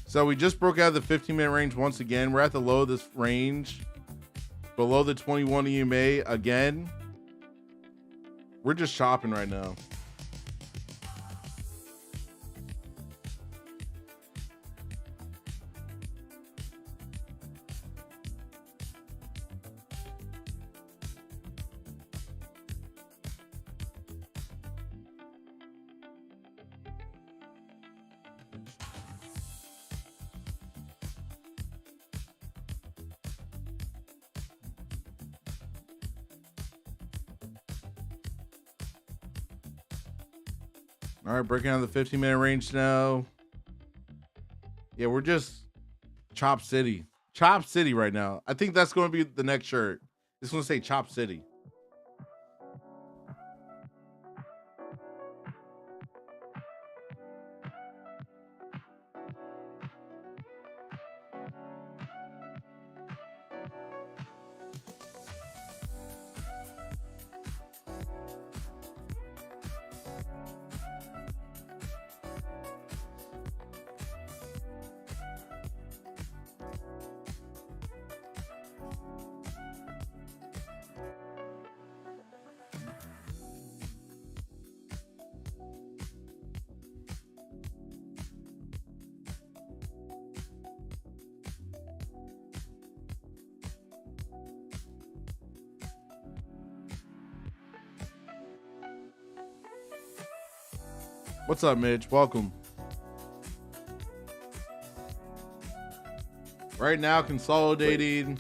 So we just broke out of the 15-minute range once again. We're at the low of this range. Below the 21 EMA again. We're just shopping right now. All right, breaking out of the 15-minute range now. Yeah, we're just Chop City. Chop City right now. I think that's going to be the next shirt. It's going to say Chop City. What's up, Mitch? Welcome. Right now, consolidating.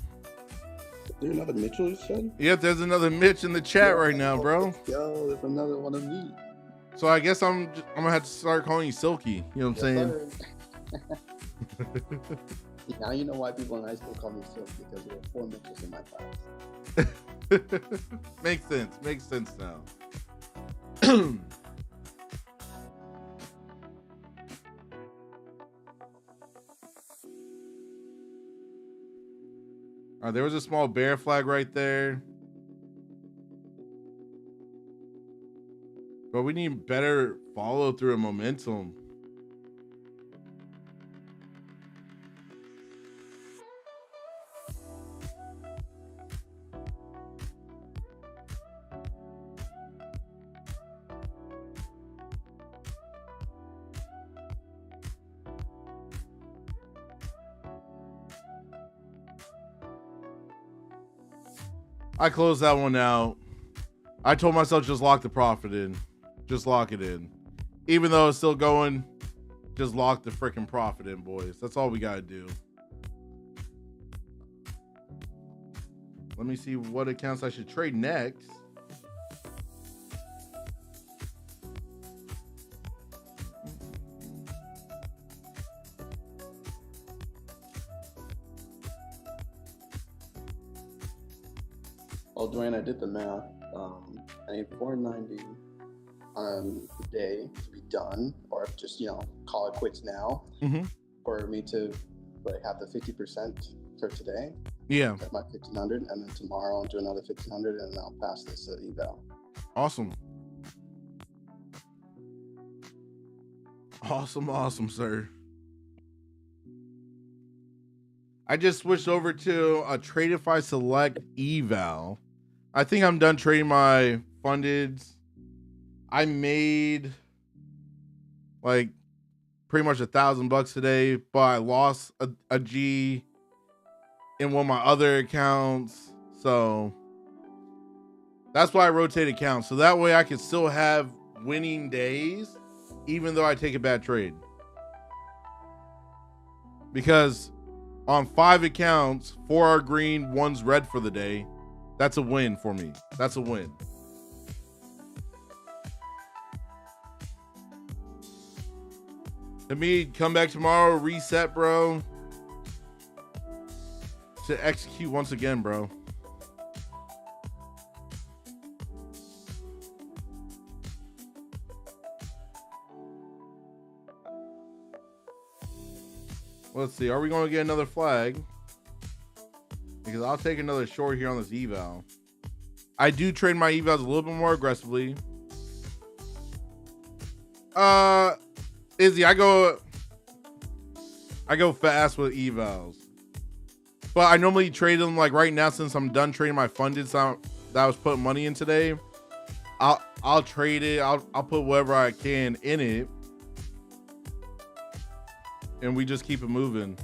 Is there another Mitchell you said? Yep, there's another Mitch in the chat right now, bro. Yo, there's another one of me. So I guess I'm gonna have to start calling you Silky. You know what I'm saying? Now you know why people in high school call me Silk, because there were 4 Mitchells in my class. Makes sense. Makes sense now. All right, there was a small bear flag right there. But we need better follow through and momentum. I closed that one out. I told myself just lock the profit in. Just lock it in. Even though it's still going, just lock the freaking profit in, boys. That's all we got to do. Let me see what accounts I should trade next. Well, Duane, I did the math. I need 490 on the day to be done, or just, call it quits now. Mm-hmm. For me to have the 50% for today. Yeah. At my 1500, and then tomorrow I'll do another 1500, and then I'll pass this eval. Awesome. Awesome, sir. I just switched over to a Tradeify Select eval. I think I'm done trading my fundeds. I made like pretty much $1,000 today, but I lost a G in one of my other accounts. So that's why I rotate accounts. So that way I can still have winning days, even though I take a bad trade. Because on 5 accounts, 4 are green, 1's red for the day. That's a win for me. That's a win. To me, come back tomorrow, reset, bro. To execute once again, bro. Let's see. Are we going to get another flag? Because I'll take another short here on this eval. I do trade my evals a little bit more aggressively. Izzy, I go fast with evals. But I normally trade them like right now, since I'm done trading my funded that I was putting money in today. I'll trade it. I'll put whatever I can in it. And we just keep it moving.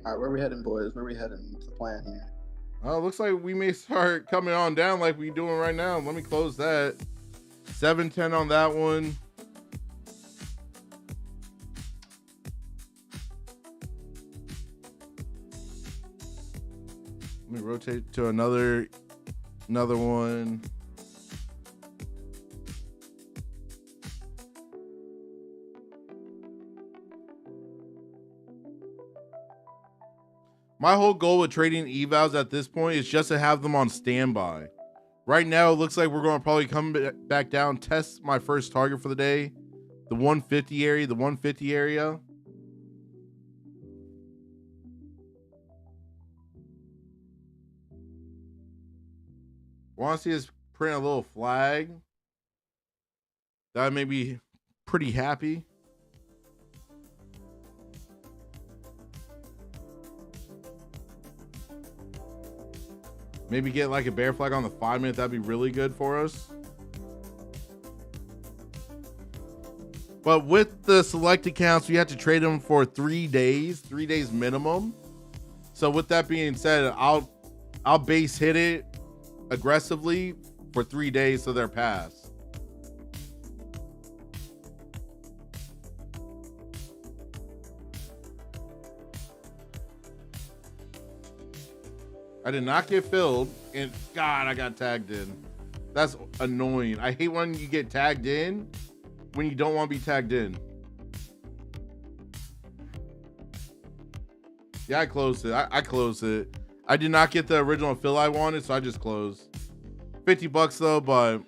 All right, where we heading, boys? Where we heading? What's the plan here? Oh, looks like we may start coming on down like we doing right now. Let me close that. 710 on that one. Let me rotate to another one. My whole goal with trading evals at this point is just to have them on standby. Right now, it looks like we're going to probably come back down, test my first target for the day, the 150 area, Want to see us print a little flag. That made me pretty happy. Maybe get like a bear flag on the 5 minute. That'd be really good for us. But with the select accounts, we have to trade them for 3 days, 3 days minimum. So with that being said, I'll base hit it aggressively for 3 days so they're passed. I did not get filled, and God, I got tagged in. That's annoying. I hate when you get tagged in when you don't want to be tagged in. Yeah, I closed it. I closed it. I did not get the original fill I wanted, so I just closed. $50 though, but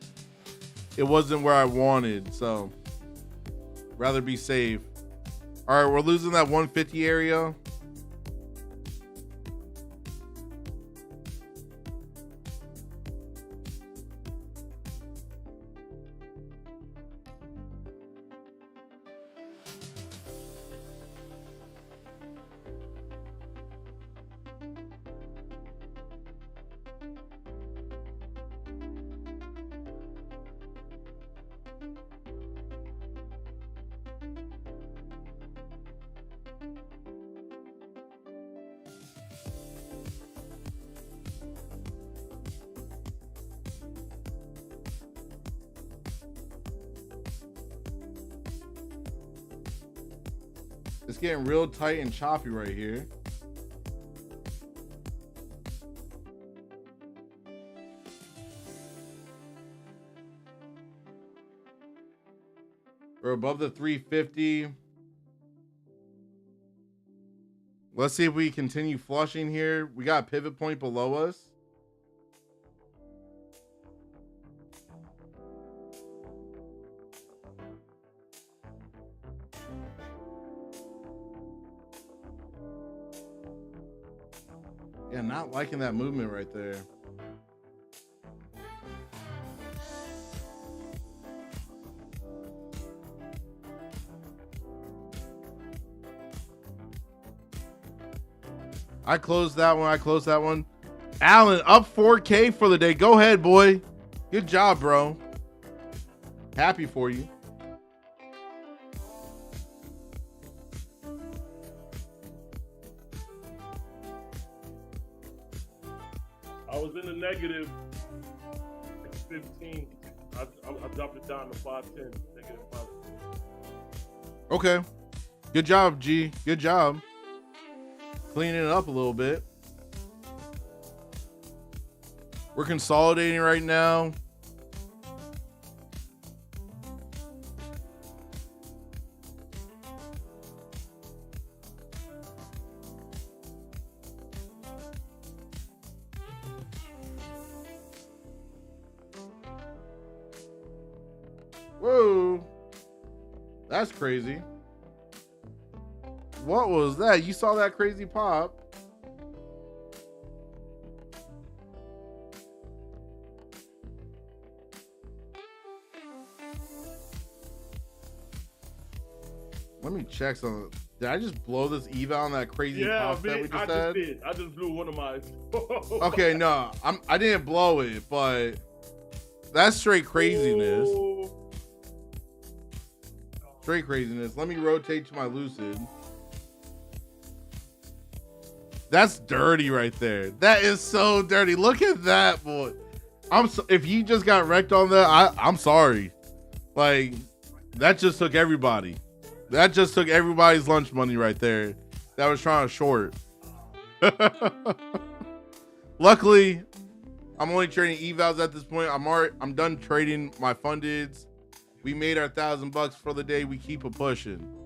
it wasn't where I wanted, so rather be safe. All right, we're losing that 150 area. It's getting real tight and choppy right here. We're above the 350. Let's see if we continue flushing here. We got a pivot point below us. Yeah, not liking that movement right there. I closed that one. Alan, up 4K for the day. Go ahead, boy. Good job, bro. Happy for you. I was in the negative 15. I dropped it down to 510. Negative 5. Okay. Good job, G. Good job. Cleaning it up a little bit. We're consolidating right now. Whoa. That's crazy. What was that? You saw that crazy pop? Let me check something. Did I just blow this eval on that crazy pop that we just had? Did. I just blew one of mine. Okay, no, I didn't blow it, but that's straight craziness. Oh. Straight craziness. Let me rotate to my lucid. That's dirty right there. That is so dirty. Look at that, boy. If you just got wrecked on that, I'm sorry. Like, that just took everybody. That just took everybody's lunch money right there. That was trying to short. Luckily, I'm only trading evals at this point. I'm done trading my fundeds. We made our $1,000 for the day. We keep it pushing.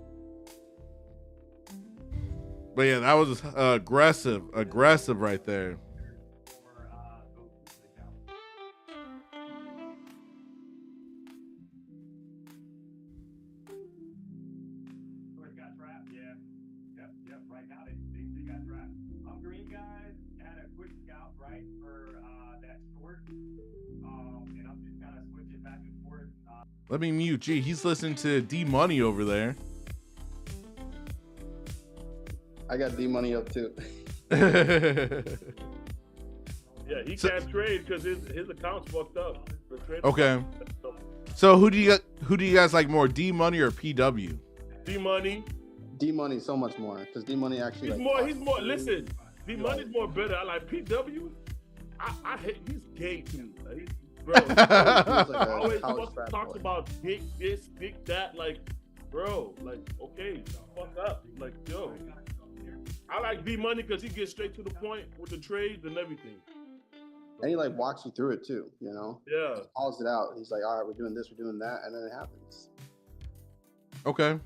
But yeah, that was aggressive right there. Yep. Right now they got trapped. Green guys had a quick scalp right for that short, and I'm just kind of switching back and forth. Let me mute. Gee, he's listening to D Money over there. I got D Money up too. Yeah, he So- can't trade because his account's fucked up. The trade Okay. account's fucked up. So who do you guys like more, D Money or PW? D Money. D Money so much more because D Money actually. He's like, more. Listen, D Money's more better. I like PW. I hate. He's gay too. Like, bro, He was like a always college frat talks boy. about dick this, dick that. Like, bro, like, okay, fuck up. Like, yo, I like D Money because he gets straight to the point with the trades and everything. And he like walks you through it too, you know? Yeah. Calls it out. He's like, all right, we're doing this, we're doing that, and then it happens. Okay.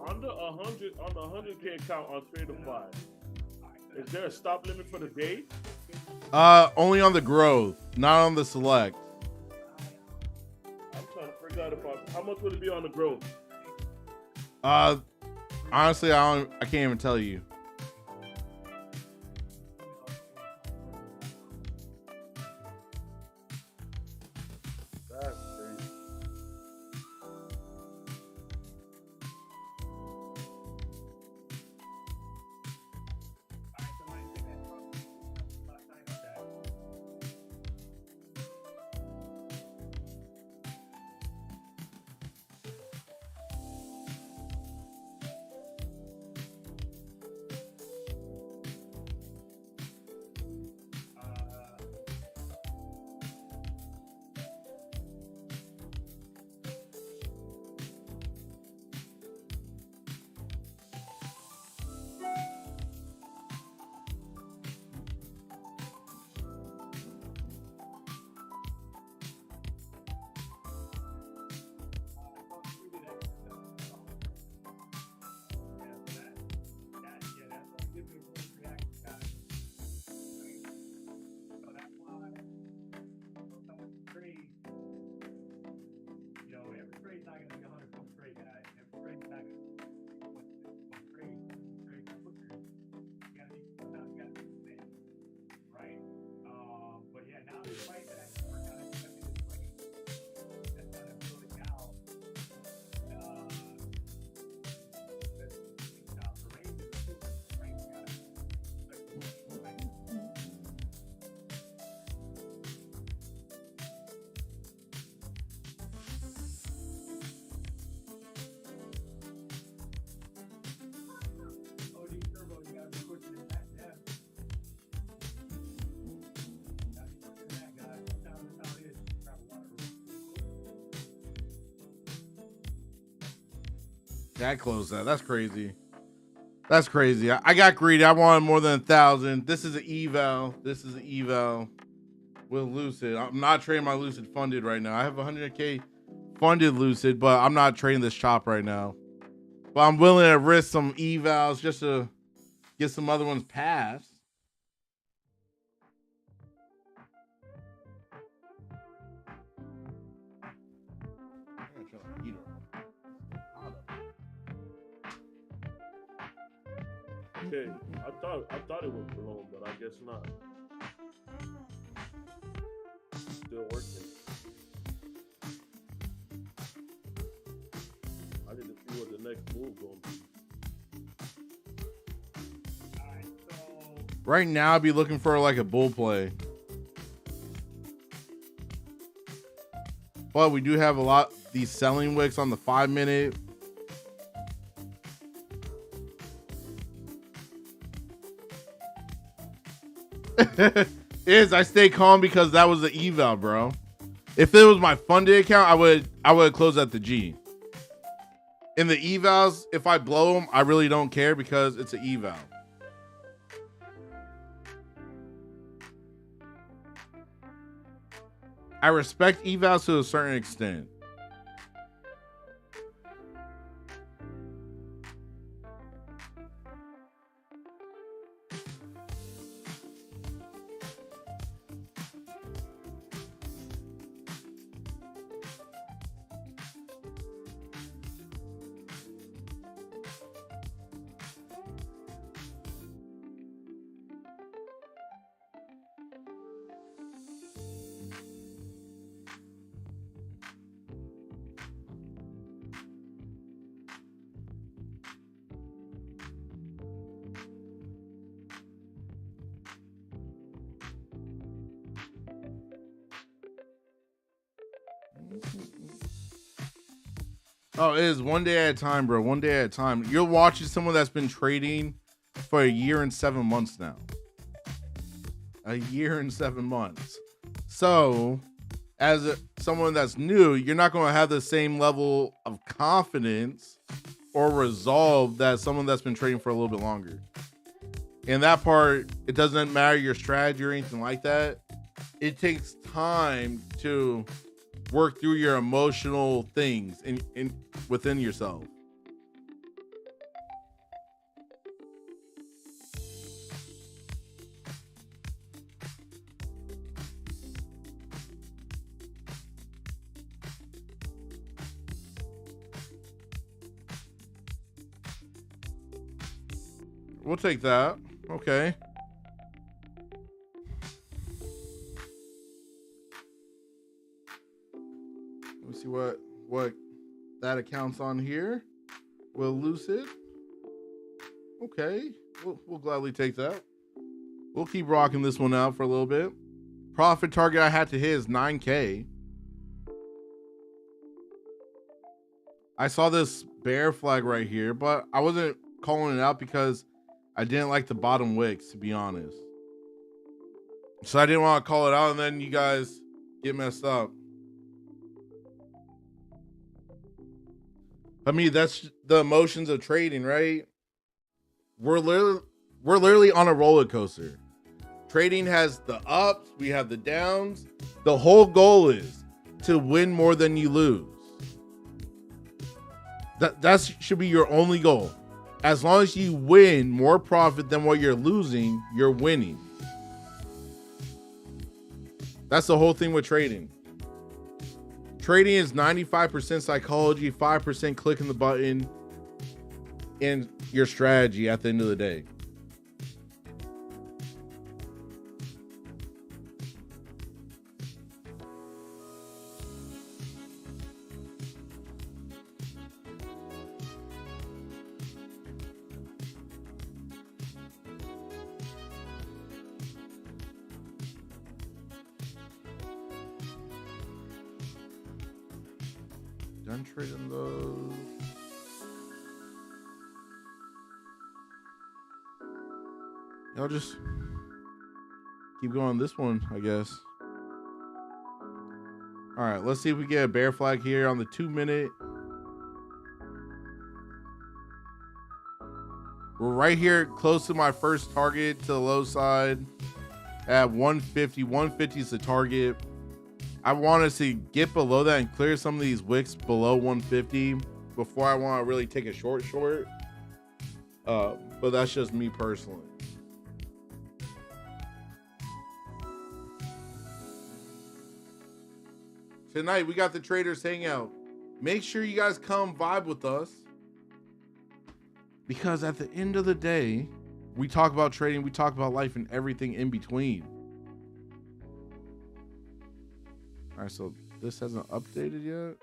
Under 100 on the 100K account on Tradeify, is there a stop limit for the day? Only on the growth, not on the select. I'm trying to figure out how much would it be on the growth? Honestly, I can't even tell you. That's crazy. Yeah, I closed that. That's crazy. That's crazy. I got greedy. I wanted more than 1,000. This is an eval. This is an eval with Lucid. I'm not trading my Lucid funded right now. I have 100K funded Lucid, but I'm not trading this chop right now. But I'm willing to risk some evals just to get some other ones passed. Okay, I thought it was blown, but I guess not. Still working. I need to see what the next move gonna be. Right now, I'd be looking for like a bull play. But we do have a lot these selling wicks on the 5-minute. I stay calm because that was the eval, bro. If it was my funded account, I would close at the G. In the evals, if I blow them, I really don't care because it's an eval. I respect evals to a certain extent. Oh, it is one day at a time, bro. One day at a time. You're watching someone that's been trading for a year and 7 months now. A year and 7 months. So, as someone that's new, you're not going to have the same level of confidence or resolve that someone that's been trading for a little bit longer. And that part, it doesn't matter your strategy or anything like that. It takes time to work through your emotional things in within yourself. We'll take that. Okay. Let me see what that account's on here. We'll Lucid. Okay. We'll gladly take that. We'll keep rocking this one out for a little bit. Profit target I had to hit is 9K. I saw this bear flag right here, but I wasn't calling it out because I didn't like the bottom wicks, to be honest. So I didn't want to call it out and then you guys get messed up. I mean, that's the emotions of trading, right? We're literally on a roller coaster. Trading has the ups, we have the downs. The whole goal is to win more than you lose. That should be your only goal. As long as you win more profit than what you're losing, you're winning. That's the whole thing with trading. Trading is 95% psychology, 5% clicking the button, and your strategy at the end of the day. Done trading those. I'll just keep going on this one, I guess. All right, let's see if we get a bear flag here on the 2 minute. We're right here close to my first target to the low side at 150. 150 is the target. I want us to get below that and clear some of these wicks below 150 before I want to really take a short. But that's just me personally. Tonight, we got the Traders Hangout. Make sure you guys come vibe with us. Because at the end of the day, we talk about trading, we talk about life and everything in between. All right, so this hasn't updated yet.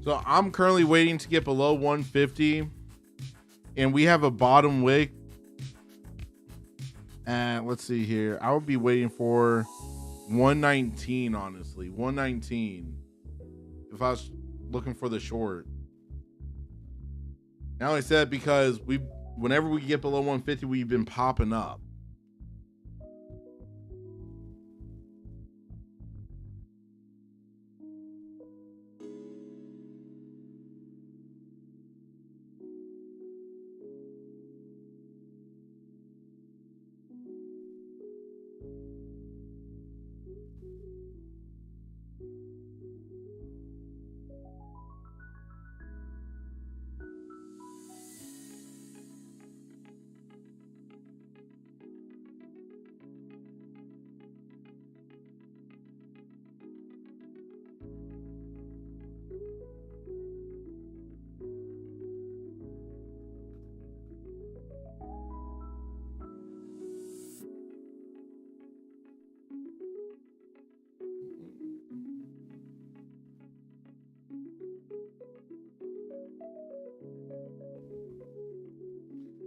So I'm currently waiting to get below 150 and we have a bottom wick. And let's see here. I would be waiting for 119, honestly. 119 if I was looking for the short. Now I said because whenever we get below 150, we've been popping up.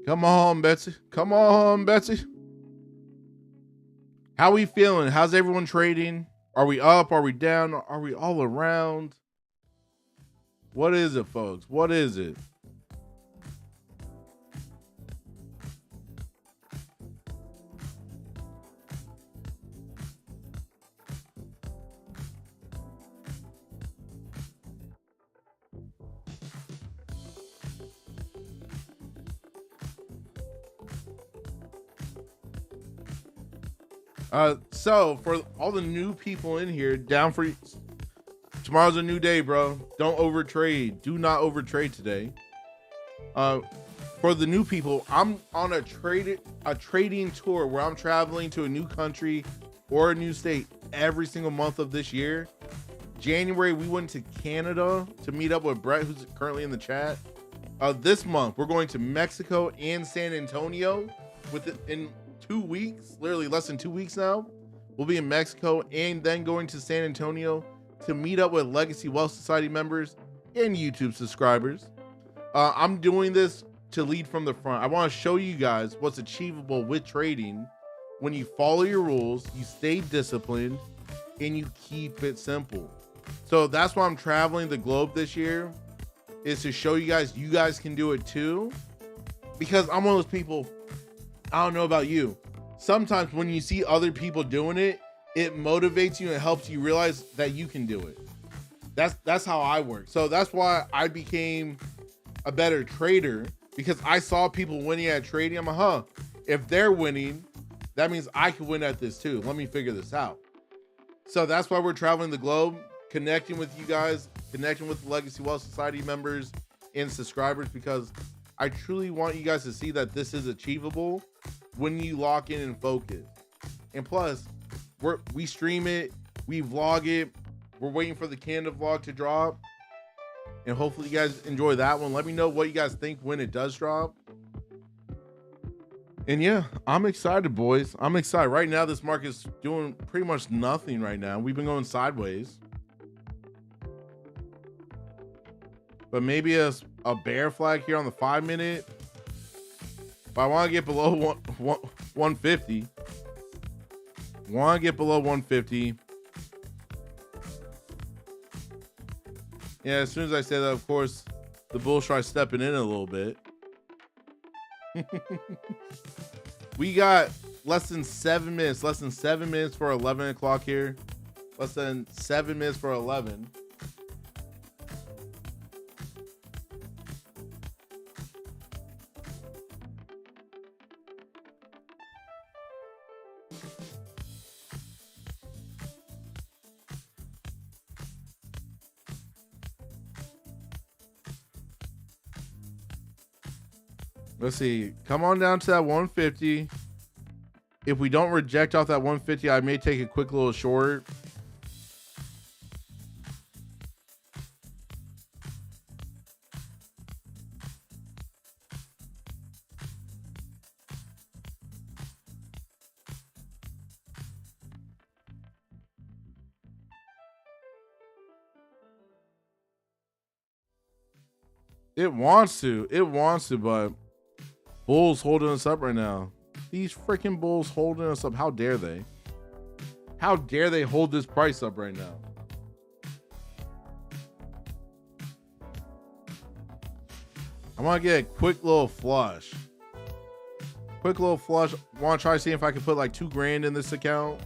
Come on, Betsy. Come on, Betsy. How we feeling? How's everyone trading? Are we up? Are we down? Are we all around? What is it, folks? What is it? So for all the new people in here, down for tomorrow's a new day, bro. Don't overtrade. Do not overtrade today. For the new people, I'm on a trading tour where I'm traveling to a new country or a new state every single month of this year. January, we went to Canada to meet up with Brett, who's currently in the chat. This month, we're going to Mexico and San Antonio in 2 weeks, literally less than 2 weeks now. We'll be in Mexico and then going to San Antonio to meet up with Legacy Wealth Society members and YouTube subscribers. I'm doing this to lead from the front. I want to show you guys what's achievable with trading when you follow your rules, you stay disciplined, and you keep it simple. So that's why I'm traveling the globe this year, is to show you guys can do it too. Because I'm one of those people, I don't know about you. Sometimes when you see other people doing it, it motivates you and helps you realize that you can do it. That's how I work. So that's why I became a better trader, because I saw people winning at trading. I'm like, if they're winning, that means I can win at this too. Let me figure this out. So that's why we're traveling the globe, connecting with you guys, connecting with the Legacy Wealth Society members and subscribers, because I truly want you guys to see that this is achievable when you lock in and focus. And plus, we stream it, we vlog it. We're waiting for the Canada vlog to drop, and hopefully you guys enjoy that one. Let me know what you guys think when it does drop. And yeah, I'm excited, boys. I'm excited. Right now, this market's doing pretty much nothing right now. We've been going sideways. But maybe a bear flag here on the 5-minute. But I want to get below 150. Want to get below 150. Yeah, as soon as I say that, of course, the bulls try stepping in a little bit. We got less than 7 minutes. Less than 7 minutes for 11 o'clock here. Less than 7 minutes for 11. Let's see. Come on down to that 150. If we don't reject off that 150, I may take a quick little short. It wants to, but bulls holding us up right now. These freaking bulls holding us up. How dare they? How dare they hold this price up right now? I want to get a quick little flush. Quick little flush. Want to try to see if I can put like $2,000 in this account.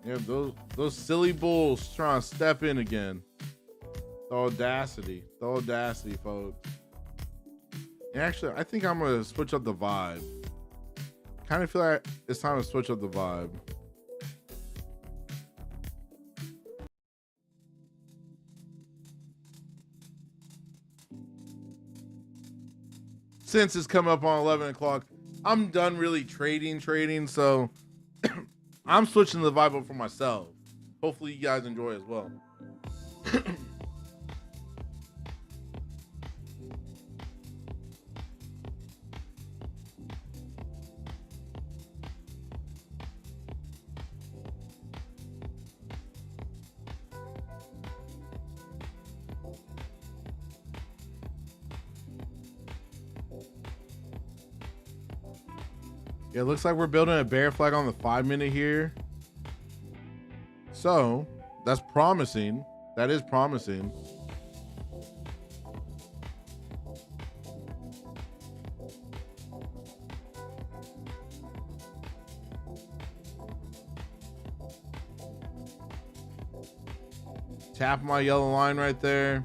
Yeah, those silly bulls trying to step in again. The audacity, folks. And actually, I think I'm gonna switch up the vibe. kind of feel like it's time to switch up the vibe. Since it's come up on 11 o'clock, I'm done really trading, so I'm switching the vibe up for myself. Hopefully you guys enjoy as well. Yeah, it looks like we're building a bear flag on the 5-minute here. So that's promising. That is promising. Tap my yellow line right there.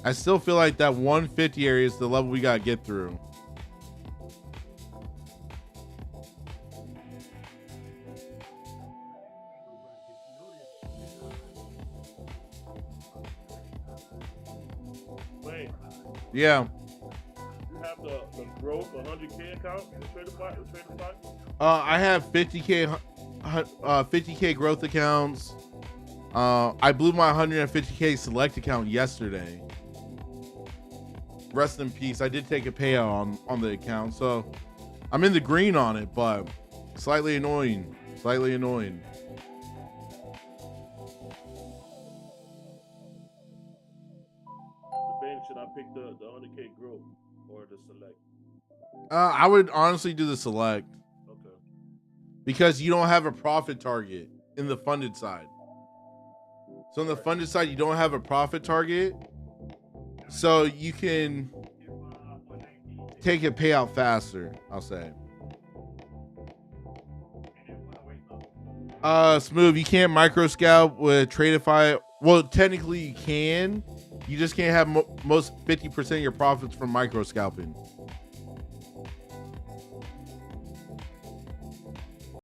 I still feel like that 150 area is the level we gotta get through. Wait, Yeah. you have the growth 100K account in the trader bot? I have 50K growth accounts. I blew my 150K select account yesterday. Rest in peace. I did take a payout on the account, so I'm in the green on it, but slightly annoying. Slightly annoying. The bank, should I pick the 100K growth or the select? I would honestly do the select Okay. because you don't have a profit target in the funded side. So on the funded side, you don't have a profit target, so you can take a payout faster, I'll say. Smooth, you can't micro scalp with Tradeify. Well, technically you can. You just can't have most 50% of your profits from micro scalping.